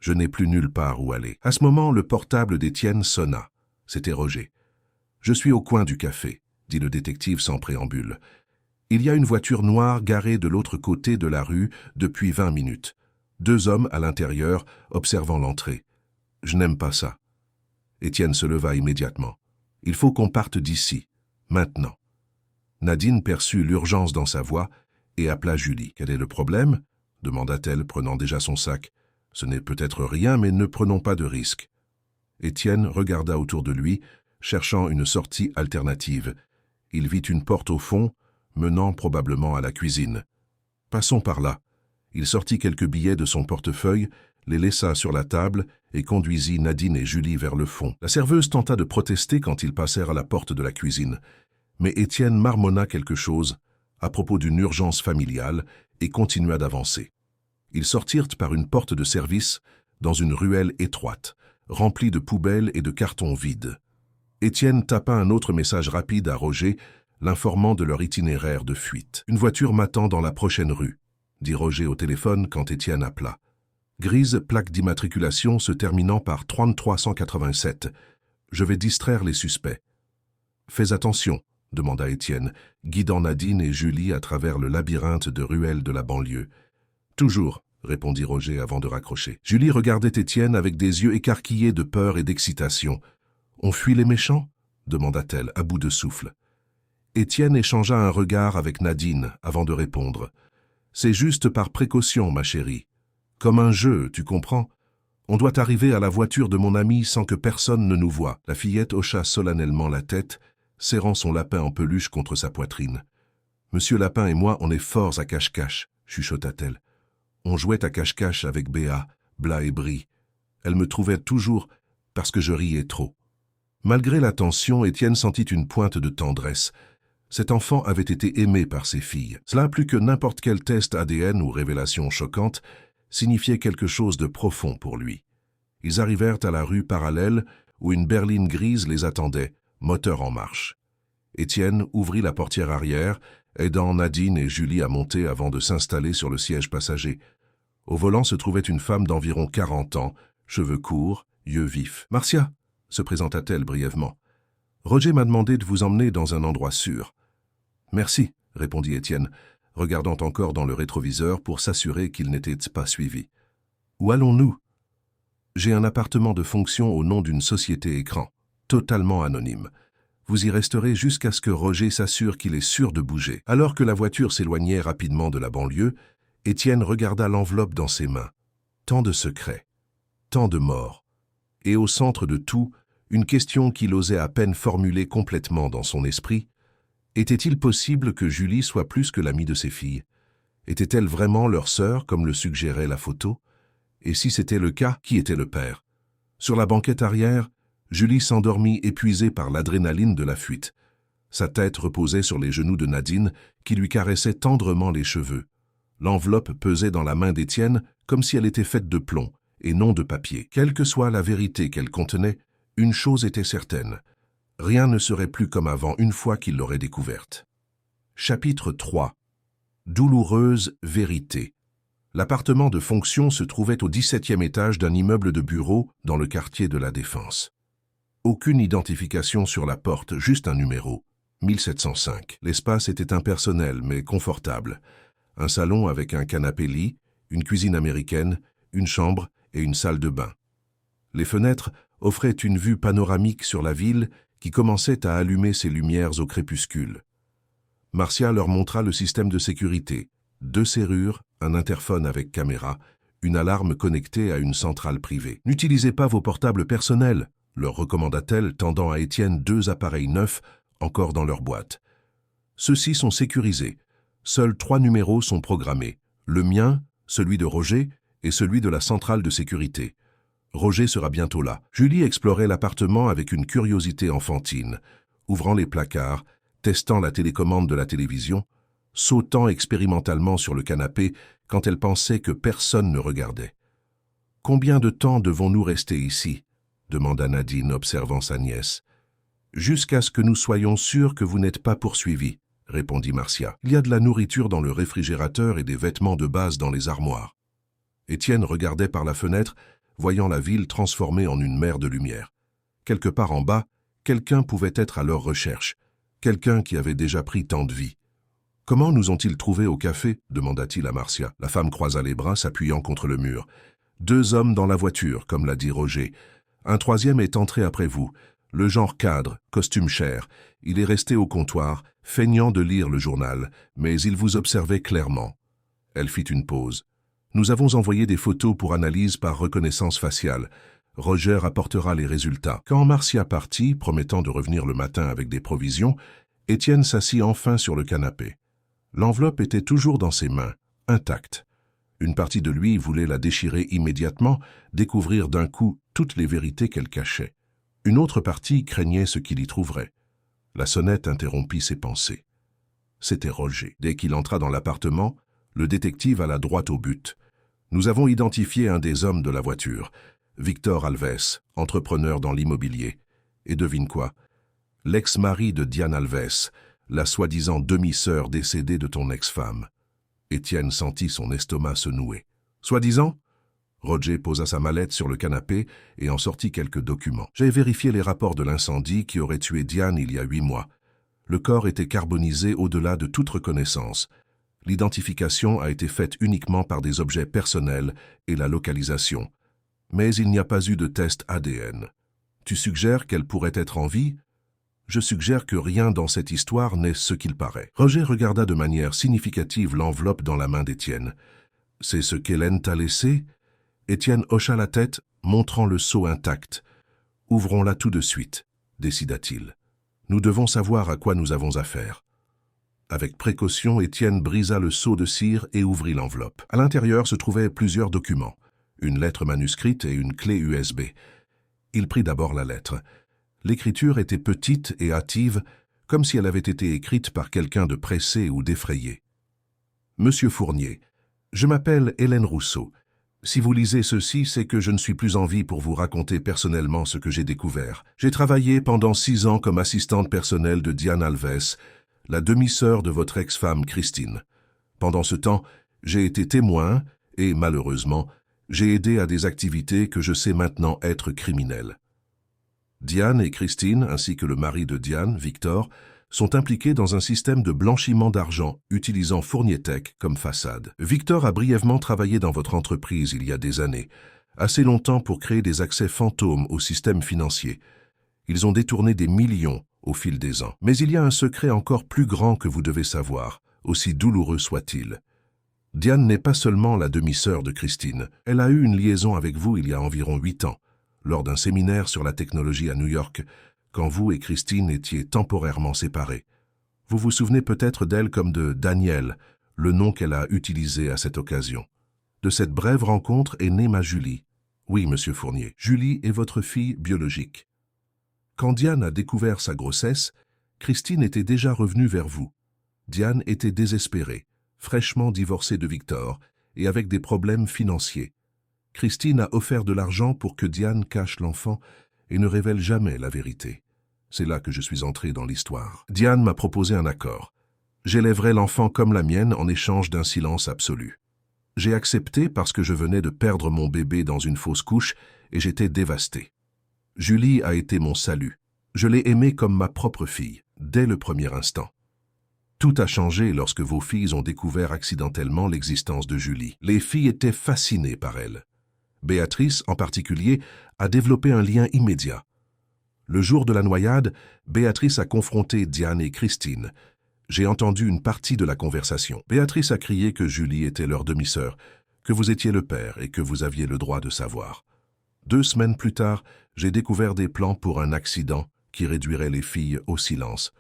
Speaker 1: Je n'ai plus nulle part où aller. » À ce moment, le portable d'Étienne sonna. C'était Roger. « Je suis au coin du café, » dit le détective sans préambule. « Il y a une voiture noire garée de l'autre côté de la rue depuis 20 minutes. 2 hommes à l'intérieur, observant l'entrée. Je n'aime pas ça. » Étienne se leva immédiatement. « Il faut qu'on parte d'ici, maintenant. » Nadine perçut l'urgence dans sa voix et appela Julie. « Quel est le problème ?» demanda-t-elle, prenant déjà son sac. « Ce n'est peut-être rien, mais ne prenons pas de risques. » Étienne regarda autour de lui, cherchant une sortie alternative. Il vit une porte au fond, menant probablement à la cuisine. « Passons par là. » Il sortit quelques billets de son portefeuille, les laissa sur la table et conduisit Nadine et Julie vers le fond. La serveuse tenta de protester quand ils passèrent à la porte de la cuisine, mais Étienne marmonna quelque chose à propos d'une urgence familiale et continua d'avancer. Ils sortirent par une porte de service dans une ruelle étroite, remplie de poubelles et de cartons vides. Étienne tapa un autre message rapide à Roger, l'informant de leur itinéraire de fuite. « Une voiture m'attend dans la prochaine rue, » dit Roger au téléphone quand Étienne appela. Grise, plaque d'immatriculation se terminant par 3387. Je vais distraire les suspects. « Fais attention, » demanda Étienne, guidant Nadine et Julie à travers le labyrinthe de ruelles de la banlieue. « Toujours, » répondit Roger avant de raccrocher. Julie regardait Étienne avec des yeux écarquillés de peur et d'excitation. « On fuit les méchants ?» demanda-t-elle, à bout de souffle. Étienne échangea un regard avec Nadine avant de répondre. « C'est juste par précaution, ma chérie. Comme un jeu, tu comprends? On doit arriver à la voiture de mon ami sans que personne ne nous voie. » La fillette hocha solennellement la tête, serrant son lapin en peluche contre sa poitrine. « Monsieur Lapin et moi, on est forts à cache-cache, » chuchota-t-elle. On jouait à cache-cache avec Béa, Blas et Brie. Elle me trouvait toujours parce que je riais trop. Malgré la tension, Étienne sentit une pointe de tendresse. Cet enfant avait été aimé par ses filles. Cela, plus que n'importe quel test ADN ou révélation choquante, signifiait quelque chose de profond pour lui. Ils arrivèrent à la rue parallèle où une berline grise les attendait, moteur en marche. Étienne ouvrit la portière arrière, aidant Nadine et Julie à monter avant de s'installer sur le siège passager. Au volant se trouvait une femme d'environ 40 ans, cheveux courts, yeux vifs. « Marcia !» se présenta-t-elle brièvement. « Roger m'a demandé de vous emmener dans un endroit sûr. »« Merci », répondit Étienne, regardant encore dans le rétroviseur pour s'assurer qu'il n'était pas suivi. « Où allons-nous ?»« J'ai un appartement de fonction au nom d'une société écran, totalement anonyme. Vous y resterez jusqu'à ce que Roger s'assure qu'il est sûr de bouger. » Alors que la voiture s'éloignait rapidement de la banlieue, Étienne regarda l'enveloppe dans ses mains. Tant de secrets, tant de morts. Et au centre de tout, une question qu'il osait à peine formuler complètement dans son esprit. Était-il possible que Julie soit plus que l'amie de ses filles? Était-elle vraiment leur sœur, comme le suggérait la photo? Et si c'était le cas, qui était le père? Sur la banquette arrière, Julie s'endormit épuisée par l'adrénaline de la fuite. Sa tête reposait sur les genoux de Nadine, qui lui caressait tendrement les cheveux. L'enveloppe pesait dans la main d'Étienne comme si elle était faite de plomb, et non de papier. Quelle que soit la vérité qu'elle contenait, une chose était certaine. Rien ne serait plus comme avant une fois qu'il l'aurait découverte. Chapitre 3. Douloureuse vérité. L'appartement de fonction se trouvait au 17e étage d'un immeuble de bureaux dans le quartier de la Défense. Aucune identification sur la porte, juste un numéro, 1705. L'espace était impersonnel mais confortable. Un salon avec un canapé-lit, une cuisine américaine, une chambre et une salle de bain. Les fenêtres offraient une vue panoramique sur la ville qui commençait à allumer ses lumières au crépuscule. Marcia leur montra le système de sécurité, 2 serrures, un interphone avec caméra, une alarme connectée à une centrale privée. « N'utilisez pas vos portables personnels », leur recommanda-t-elle, tendant à Étienne 2 appareils neufs encore dans leur boîte. « Ceux-ci sont sécurisés. Seuls 3 numéros sont programmés. Le mien, celui de Roger et celui de la centrale de sécurité. Roger sera bientôt là. » Julie explorait l'appartement avec une curiosité enfantine, ouvrant les placards, testant la télécommande de la télévision, sautant expérimentalement sur le canapé quand elle pensait que personne ne regardait. « Combien de temps devons-nous rester ici ?» demanda Nadine, observant sa nièce. « Jusqu'à ce que nous soyons sûrs que vous n'êtes pas poursuivis, » répondit Marcia. « Il y a de la nourriture dans le réfrigérateur et des vêtements de base dans les armoires. » Étienne regardait par la fenêtre, voyant la ville transformée en une mer de lumière. Quelque part en bas, quelqu'un pouvait être à leur recherche, quelqu'un qui avait déjà pris tant de vie. « Comment nous ont-ils trouvés au café ?» demanda-t-il à Marcia. La femme croisa les bras, s'appuyant contre le mur. « 2 hommes dans la voiture, comme l'a dit Roger. Un 3e est entré après vous, le genre cadre, costume cher. Il est resté au comptoir, feignant de lire le journal, mais il vous observait clairement. » Elle fit une pause. « Nous avons envoyé des photos pour analyse par reconnaissance faciale. Roger apportera les résultats. » Quand Marcia partit, promettant de revenir le matin avec des provisions, Étienne s'assit enfin sur le canapé. L'enveloppe était toujours dans ses mains, intacte. Une partie de lui voulait la déchirer immédiatement, découvrir d'un coup toutes les vérités qu'elle cachait. Une autre partie craignait ce qu'il y trouverait. La sonnette interrompit ses pensées. C'était Roger. Dès qu'il entra dans l'appartement, le détective alla droit au but. « Nous avons identifié un des hommes de la voiture, Victor Alves, entrepreneur dans l'immobilier. Et devine quoi? L'ex-mari de Diane Alves, la soi-disant demi-sœur décédée de ton ex-femme. » Étienne sentit son estomac se nouer. « Soi-disant ?» Roger posa sa mallette sur le canapé et en sortit quelques documents. « J'ai vérifié les rapports de l'incendie qui aurait tué Diane il y a 8 mois. Le corps était carbonisé au-delà de toute reconnaissance. L'identification a été faite uniquement par des objets personnels et la localisation. Mais il n'y a pas eu de test ADN. Tu suggères qu'elle pourrait être en vie? Je suggère que rien dans cette histoire n'est ce qu'il paraît. Roger regarda de manière significative l'enveloppe dans la main d'Étienne. « C'est ce qu'Hélène t'a laissé ?» Étienne hocha la tête, montrant le seau intact. « Ouvrons-la tout de suite, » décida-t-il. « Nous devons savoir à quoi nous avons affaire. » Avec précaution, Étienne brisa le seau de cire et ouvrit l'enveloppe. À l'intérieur se trouvaient plusieurs documents, une lettre manuscrite et une clé USB. Il prit d'abord la lettre. L'écriture était petite et hâtive, comme si elle avait été écrite par quelqu'un de pressé ou d'effrayé. « Monsieur Fournier, je m'appelle Hélène Rousseau. Si vous lisez ceci, c'est que je ne suis plus en vie pour vous raconter personnellement ce que j'ai découvert. J'ai travaillé pendant 6 ans comme assistante personnelle de Diane Alves, la demi-sœur de votre ex-femme Christine. Pendant ce temps, j'ai été témoin et, malheureusement, j'ai aidé à des activités que je sais maintenant être criminelles. Diane et Christine, ainsi que le mari de Diane, Victor, sont impliqués dans un système de blanchiment d'argent utilisant Fournier-Tech comme façade. Victor a brièvement travaillé dans votre entreprise il y a des années, assez longtemps pour créer des accès fantômes au système financier. Ils ont détourné des millions au fil des ans. Mais il y a un secret encore plus grand que vous devez savoir, aussi douloureux soit-il. Diane n'est pas seulement la demi-sœur de Christine. Elle a eu une liaison avec vous il y a environ 8 ans, lors d'un séminaire sur la technologie à New York, quand vous et Christine étiez temporairement séparés. Vous vous souvenez peut-être d'elle comme de Danielle, le nom qu'elle a utilisé à cette occasion. De cette brève rencontre est née ma Julie. Oui, monsieur Fournier, Julie est votre fille biologique. Quand Diane a découvert sa grossesse, Christine était déjà revenue vers vous. Diane était désespérée, fraîchement divorcée de Victor et avec des problèmes financiers. Christine a offert de l'argent pour que Diane cache l'enfant et ne révèle jamais la vérité. C'est là que je suis entré dans l'histoire. Diane m'a proposé un accord. J'élèverai l'enfant comme la mienne en échange d'un silence absolu. J'ai accepté parce que je venais de perdre mon bébé dans une fausse couche et j'étais dévasté. Julie a été mon salut. Je l'ai aimée comme ma propre fille, dès le premier instant. Tout a changé lorsque vos filles ont découvert accidentellement l'existence de Julie. Les filles étaient fascinées par elle. Béatrice, en particulier, a développé un lien immédiat. Le jour de la noyade, Béatrice a confronté Diane et Christine. J'ai entendu une partie de la conversation. Béatrice a crié que Julie était leur demi-sœur, que vous étiez le père et que vous aviez le droit de savoir. 2 semaines plus tard, j'ai découvert des plans pour un accident qui réduirait les filles au silence.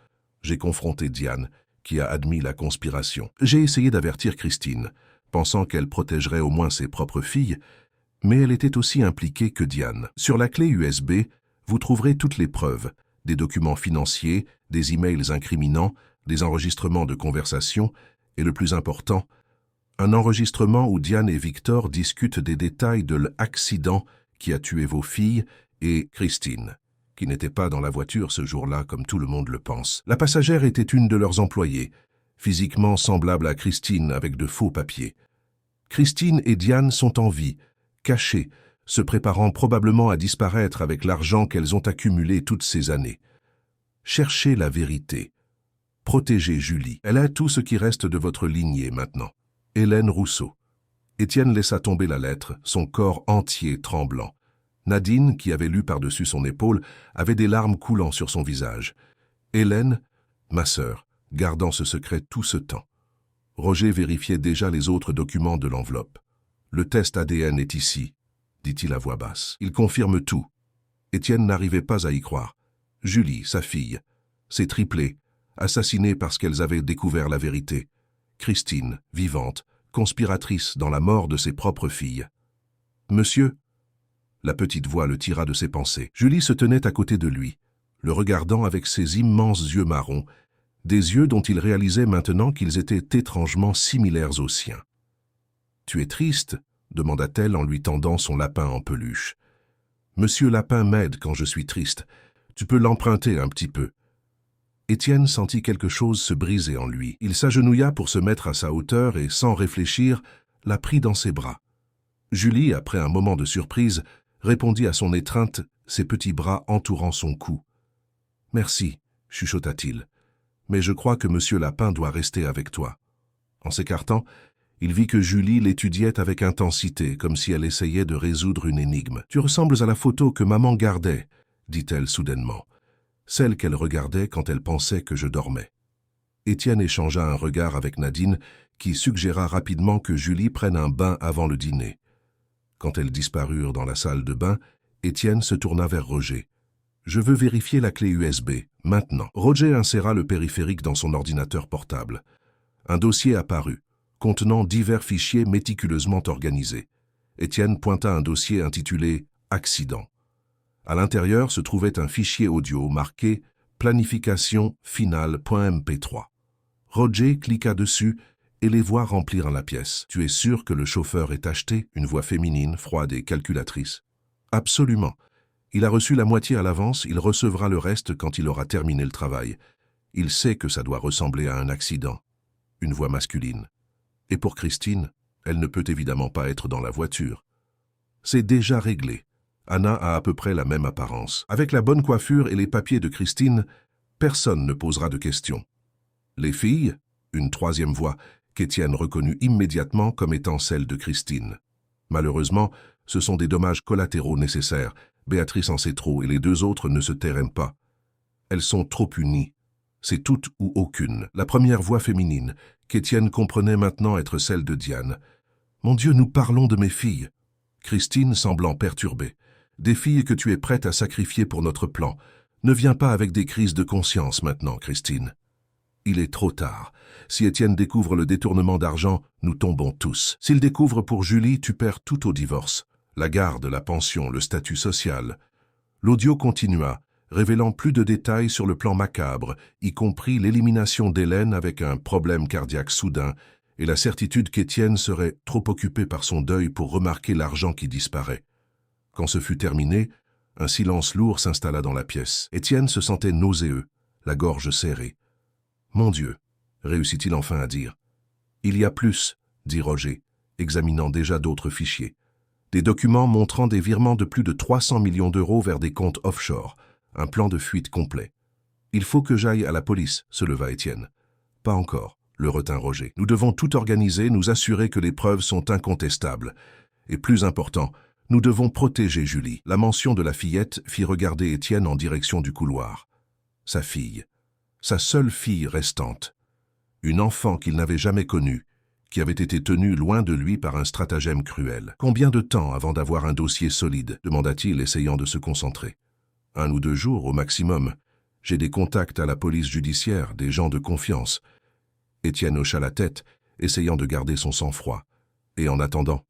Speaker 1: J'ai confronté Diane, qui a admis la conspiration. J'ai essayé d'avertir Christine, pensant qu'elle protégerait au moins ses propres filles, mais elle était aussi impliquée que Diane. Sur la clé USB, vous trouverez toutes les preuves, des documents financiers, des emails incriminants, des enregistrements de conversation, et le plus important, un enregistrement où Diane et Victor discutent des détails de l'accident qui a tué vos filles et Christine, qui n'était pas dans la voiture ce jour-là comme tout le monde le pense. La passagère était une de leurs employées, physiquement semblable à Christine avec de faux papiers. Christine et Diane sont en vie, cachées, se préparant probablement à disparaître avec l'argent qu'elles ont accumulé toutes ces années. Cherchez la vérité. Protégez Julie. Elle a tout ce qui reste de votre lignée maintenant. Hélène Rousseau. Étienne laissa tomber la lettre, son corps entier tremblant. Nadine, qui avait lu par-dessus son épaule, avait des larmes coulant sur son visage. Hélène, ma sœur, gardant ce secret tout ce temps. Roger vérifiait déjà les autres documents de l'enveloppe. Le test ADN est ici, dit-il à voix basse. Il confirme tout. Étienne n'arrivait pas à y croire. Julie, sa fille, ses triplés, assassinés parce qu'elles avaient découvert la vérité. Christine, vivante, conspiratrice dans la mort de ses propres filles. Monsieur, la petite voix le tira de ses pensées. Julie se tenait à côté de lui, le regardant avec ses immenses yeux marrons, des yeux dont il réalisait maintenant qu'ils étaient étrangement similaires aux siens. « Tu es triste ?» demanda-t-elle en lui tendant son lapin en peluche. « Monsieur Lapin m'aide quand je suis triste. Tu peux l'emprunter un petit peu. » Étienne sentit quelque chose se briser en lui. Il s'agenouilla pour se mettre à sa hauteur et, sans réfléchir, la prit dans ses bras. Julie, après un moment de surprise, répondit à son étreinte, ses petits bras entourant son cou. « Merci, chuchota-t-il, mais je crois que Monsieur Lapin doit rester avec toi. » En s'écartant, il vit que Julie l'étudiait avec intensité, comme si elle essayait de résoudre une énigme. « Tu ressembles à la photo que maman gardait, » dit-elle soudainement. Celle qu'elle regardait quand elle pensait que je dormais. Étienne échangea un regard avec Nadine, qui suggéra rapidement que Julie prenne un bain avant le dîner. Quand elles disparurent dans la salle de bain, Étienne se tourna vers Roger. « Je veux vérifier la clé USB, maintenant. » Roger inséra le périphérique dans son ordinateur portable. Un dossier apparut, contenant divers fichiers méticuleusement organisés. Étienne pointa un dossier intitulé « Accident ». À l'intérieur se trouvait un fichier audio marqué « Planification finale.mp3 ». Roger cliqua dessus et les voix remplirent la pièce. « Tu es sûr que le chauffeur est acheté ?» Une voix féminine, froide et calculatrice. « Absolument. Il a reçu la moitié à l'avance, il recevra le reste quand il aura terminé le travail. Il sait que ça doit ressembler à un accident. » Une voix masculine. « Et pour Christine, elle ne peut évidemment pas être dans la voiture. » « C'est déjà réglé. Anna a à peu près la même apparence. Avec la bonne coiffure et les papiers de Christine, personne ne posera de questions. » Les filles, une troisième voix, qu'Étienne reconnut immédiatement comme étant celle de Christine. Malheureusement, ce sont des dommages collatéraux nécessaires. Béatrice en sait trop et les deux autres ne se tairent pas. Elles sont trop unies. C'est toute ou aucune. La première voix féminine, qu'Étienne comprenait maintenant être celle de Diane. « Mon Dieu, nous parlons de mes filles. » Christine semblant perturbée. « Des filles que tu es prête à sacrifier pour notre plan. Ne viens pas avec des crises de conscience maintenant, Christine. » Il est trop tard. Si Étienne découvre le détournement d'argent, nous tombons tous. S'il découvre pour Julie, tu perds tout au divorce. La garde, la pension, le statut social. L'audio continua, révélant plus de détails sur le plan macabre, y compris l'élimination d'Hélène avec un problème cardiaque soudain et la certitude qu'Étienne serait trop occupé par son deuil pour remarquer l'argent qui disparaît. Quand ce fut terminé, un silence lourd s'installa dans la pièce. Étienne se sentait nauséeux, la gorge serrée. « Mon Dieu !» réussit-il enfin à dire. « Il y a plus », dit Roger, examinant déjà d'autres fichiers. Des documents montrant des virements de plus de 300 millions d'euros vers des comptes offshore, un plan de fuite complet. « Il faut que j'aille à la police », se leva Étienne. « Pas encore », le retint Roger. « Nous devons tout organiser, nous assurer que les preuves sont incontestables. Et plus important, nous devons protéger Julie. » La mention de la fillette fit regarder Étienne en direction du couloir. Sa fille. Sa seule fille restante. Une enfant qu'il n'avait jamais connue, qui avait été tenue loin de lui par un stratagème cruel. « Combien de temps avant d'avoir un dossier solide ?» demanda-t-il, essayant de se concentrer. « 1 ou 2 jours au maximum. J'ai des contacts à la police judiciaire, des gens de confiance. » Étienne hocha la tête, essayant de garder son sang-froid. « Et en attendant ?»«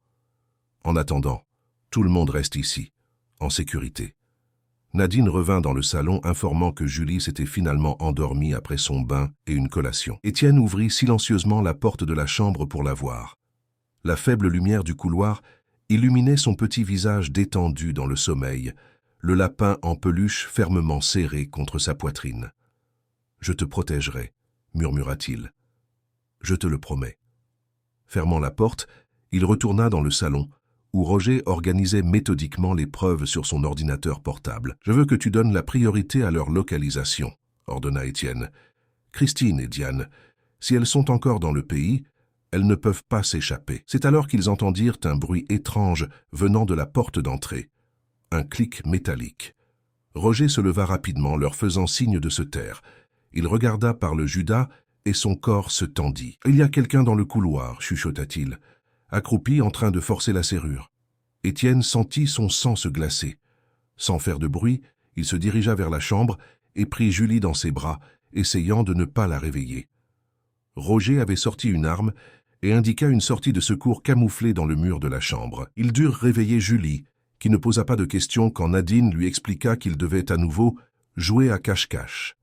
Speaker 1: En attendant, tout le monde reste ici, en sécurité. » Nadine revint dans le salon informant que Julie s'était finalement endormie après son bain et une collation. Étienne ouvrit silencieusement la porte de la chambre pour la voir. La faible lumière du couloir illuminait son petit visage détendu dans le sommeil, le lapin en peluche fermement serré contre sa poitrine. « Je te protégerai, » murmura-t-il. « Je te le promets. » Fermant la porte, il retourna dans le salon, où Roger organisait méthodiquement les preuves sur son ordinateur portable. « Je veux que tu donnes la priorité à leur localisation », ordonna Étienne. « Christine et Diane, si elles sont encore dans le pays, elles ne peuvent pas s'échapper. » C'est alors qu'ils entendirent un bruit étrange venant de la porte d'entrée. Un clic métallique. Roger se leva rapidement, leur faisant signe de se taire. Il regarda par le judas et son corps se tendit. « Il y a quelqu'un dans le couloir », chuchota-t-il, accroupi en train de forcer la serrure. Étienne sentit son sang se glacer. Sans faire de bruit, il se dirigea vers la chambre et prit Julie dans ses bras, essayant de ne pas la réveiller. Roger avait sorti une arme et indiqua une sortie de secours camouflée dans le mur de la chambre. Ils durent réveiller Julie, qui ne posa pas de questions quand Nadine lui expliqua qu'il devait à nouveau jouer à cache-cache.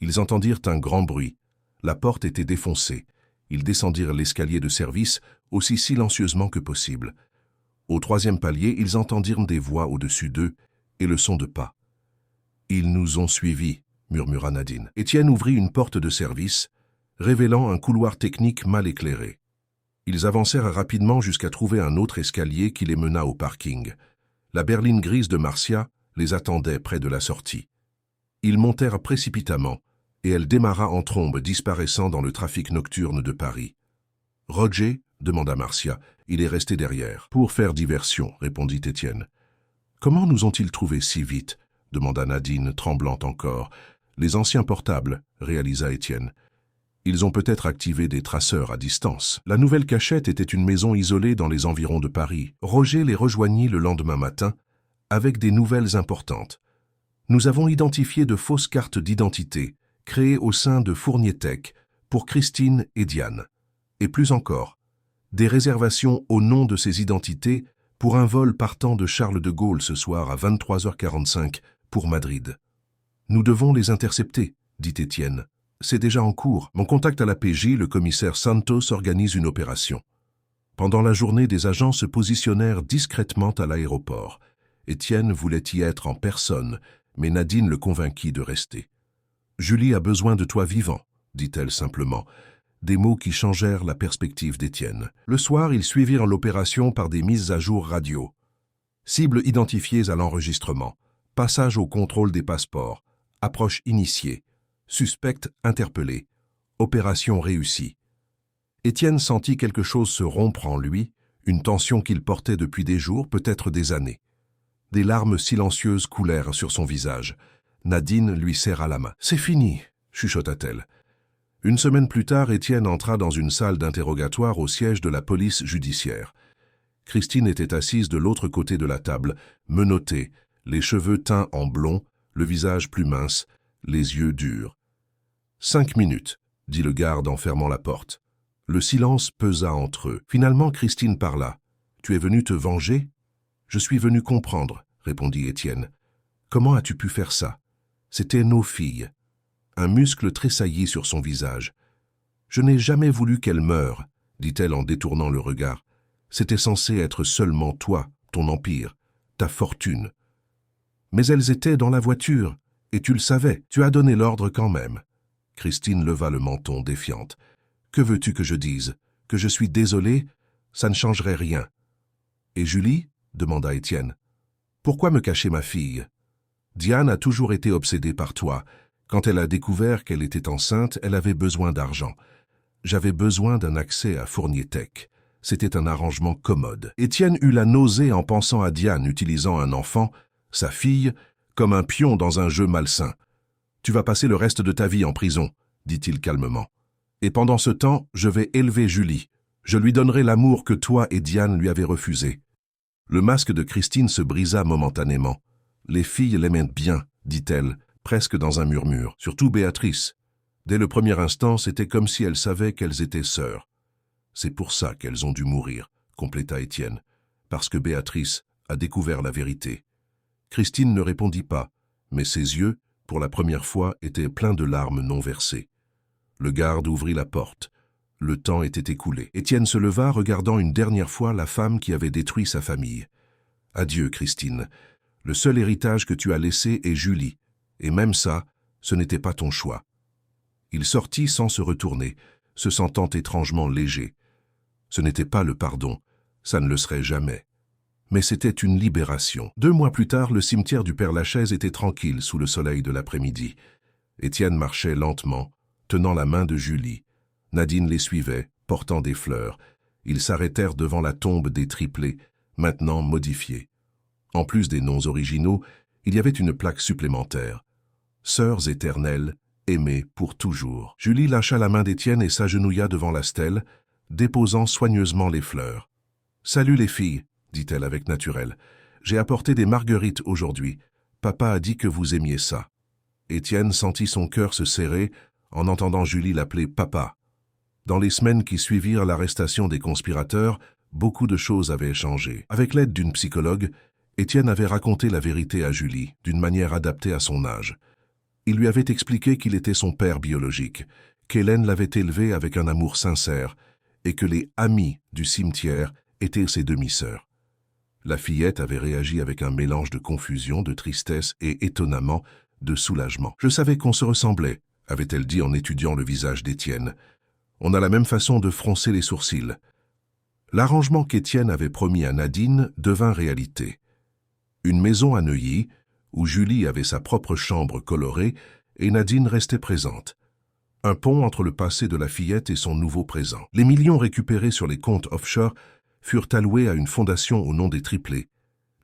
Speaker 1: Ils entendirent un grand bruit. La porte était défoncée. Ils descendirent l'escalier de service aussi silencieusement que possible. Au 3e palier, ils entendirent des voix au-dessus d'eux et le son de pas. « Ils nous ont suivis », murmura Nadine. Étienne ouvrit une porte de service, révélant un couloir technique mal éclairé. Ils avancèrent rapidement jusqu'à trouver un autre escalier qui les mena au parking. La berline grise de Marcia les attendait près de la sortie. Ils montèrent précipitamment, et elle démarra en trombe, disparaissant dans le trafic nocturne de Paris. Roger, demanda Marcia. Il est resté derrière. Pour faire diversion, répondit Étienne. Comment nous ont-ils trouvés si vite? Demanda Nadine, tremblante encore. Les anciens portables, réalisa Étienne. Ils ont peut-être activé des traceurs à distance. La nouvelle cachette était une maison isolée dans les environs de Paris. Roger les rejoignit le lendemain matin avec des nouvelles importantes. Nous avons identifié de fausses cartes d'identité créées au sein de Fournier Tech pour Christine et Diane. Et plus encore, des réservations au nom de ces identités pour un vol partant de Charles de Gaulle ce soir à 23h45 pour Madrid. Nous devons les intercepter, dit Étienne. C'est déjà en cours. Mon contact à la PJ, le commissaire Santos, organise une opération. Pendant la journée, des agents se positionnèrent discrètement à l'aéroport. Étienne voulait y être en personne, mais Nadine le convainquit de rester. « Julie a besoin de toi vivant », dit-elle simplement. Des mots qui changèrent la perspective d'Étienne. Le soir, ils suivirent l'opération par des mises à jour radio. Cibles identifiées à l'enregistrement. Passage au contrôle des passeports. Approche initiée. Suspect interpellé. Opération réussie. Étienne sentit quelque chose se rompre en lui, une tension qu'il portait depuis des jours, peut-être des années. Des larmes silencieuses coulèrent sur son visage. Nadine lui serra la main. « C'est fini », chuchota-t-elle. Une semaine plus tard, Étienne entra dans une salle d'interrogatoire au siège de la police judiciaire. Christine était assise de l'autre côté de la table, menottée, les cheveux teints en blond, le visage plus mince, les yeux durs. « 5 minutes, dit le garde en fermant la porte. Le silence pesa entre eux. Finalement, Christine parla. « Tu es venu te venger ?»« Je suis venu comprendre, » répondit Étienne. « Comment as-tu pu faire ça? C'était nos filles. » Un muscle tressaillit sur son visage. « Je n'ai jamais voulu qu'elles meurent, » dit-elle en détournant le regard. « C'était censé être seulement toi, ton empire, ta fortune. Mais elles étaient dans la voiture, et tu le savais, tu as donné l'ordre quand même. » Christine leva le menton défiante. « Que veux-tu que je dise? Que je suis désolé? Ça ne changerait rien. »« Et Julie ?» demanda Étienne. « Pourquoi me cacher ma fille? Diane a toujours été obsédée par toi. Quand elle a découvert qu'elle était enceinte, elle avait besoin d'argent. J'avais besoin d'un accès à Fournier Tech. C'était un arrangement commode. » Étienne eut la nausée en pensant à Diane utilisant un enfant, sa fille, comme un pion dans un jeu malsain. « Tu vas passer le reste de ta vie en prison, » dit-il calmement. « Et pendant ce temps, je vais élever Julie. Je lui donnerai l'amour que toi et Diane lui avez refusé. » Le masque de Christine se brisa momentanément. « Les filles l'aimaient bien, dit-elle, presque dans un murmure, surtout Béatrice. Dès le premier instant, c'était comme si elles savaient qu'elles étaient sœurs. C'est pour ça qu'elles ont dû mourir, compléta Étienne, parce que Béatrice a découvert la vérité. » Christine ne répondit pas, mais ses yeux, pour la première fois, étaient pleins de larmes non versées. Le garde ouvrit la porte. Le temps était écoulé. Étienne se leva, regardant une dernière fois la femme qui avait détruit sa famille. « Adieu, Christine. Le seul héritage que tu as laissé est Julie. Et même ça, ce n'était pas ton choix. » Il sortit sans se retourner, se sentant étrangement léger. Ce n'était pas le pardon, ça ne le serait jamais. Mais c'était une libération. 2 mois plus tard, le cimetière du Père-Lachaise était tranquille sous le soleil de l'après-midi. Étienne marchait lentement, tenant la main de Julie. Nadine les suivait, portant des fleurs. Ils s'arrêtèrent devant la tombe des triplés, maintenant modifiée. En plus des noms originaux, il y avait une plaque supplémentaire. « Sœurs éternelles, aimées pour toujours ». Julie lâcha la main d'Étienne et s'agenouilla devant la stèle, déposant soigneusement les fleurs. « Salut les filles », dit-elle avec naturel. « J'ai apporté des marguerites aujourd'hui. Papa a dit que vous aimiez ça. » Étienne sentit son cœur se serrer en entendant Julie l'appeler « papa ». Dans les semaines qui suivirent l'arrestation des conspirateurs, beaucoup de choses avaient changé. Avec l'aide d'une psychologue, Étienne avait raconté la vérité à Julie, d'une manière adaptée à son âge. Il lui avait expliqué qu'il était son père biologique, qu'Hélène l'avait élevé avec un amour sincère, et que les amis du cimetière étaient ses demi-sœurs. La fillette avait réagi avec un mélange de confusion, de tristesse et, étonnamment, de soulagement. « Je savais qu'on se ressemblait », avait-elle dit en étudiant le visage d'Étienne. « On a la même façon de froncer les sourcils. » L'arrangement qu'Étienne avait promis à Nadine devint réalité. Une maison à Neuilly, où Julie avait sa propre chambre colorée, et Nadine restait présente. Un pont entre le passé de la fillette et son nouveau présent. Les millions récupérés sur les comptes offshore furent alloués à une fondation au nom des triplés,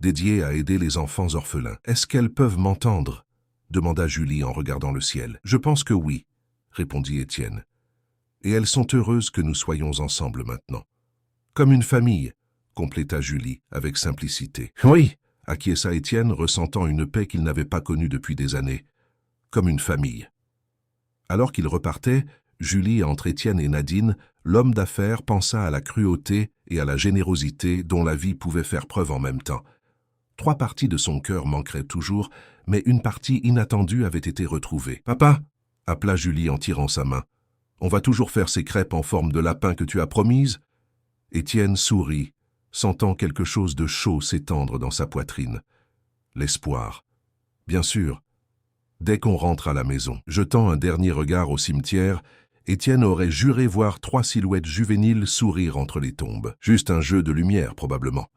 Speaker 1: dédiée à aider les enfants orphelins. « Est-ce qu'elles peuvent m'entendre » demanda Julie en regardant le ciel. « Je pense que oui » répondit Étienne. « Et elles sont heureuses que nous soyons ensemble maintenant. »« Comme une famille » compléta Julie avec simplicité. « Oui » acquiesça Étienne, ressentant une paix qu'il n'avait pas connue depuis des années. « Comme une famille. » Alors qu'il repartait, Julie, entre Étienne et Nadine, l'homme d'affaires pensa à la cruauté et à la générosité dont la vie pouvait faire preuve en même temps. 3 parties de son cœur manqueraient toujours, mais une partie inattendue avait été retrouvée. « Papa » appela Julie en tirant sa main. « On va toujours faire ces crêpes en forme de lapin que tu as promises ?» Étienne sourit, sentant quelque chose de chaud s'étendre dans sa poitrine. L'espoir. Bien sûr. Dès qu'on rentre à la maison, jetant un dernier regard au cimetière, Étienne aurait juré voir 3 silhouettes juvéniles sourire entre les tombes. Juste un jeu de lumière, probablement.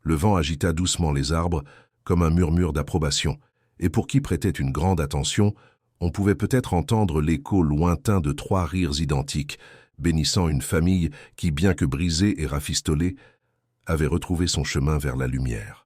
Speaker 1: Le vent agita doucement les arbres, comme un murmure d'approbation, et pour qui prêtait une grande attention, on pouvait peut-être entendre l'écho lointain de 3 rires identiques, bénissant une famille qui, bien que brisée et rafistolée, avait retrouvé son chemin vers la lumière.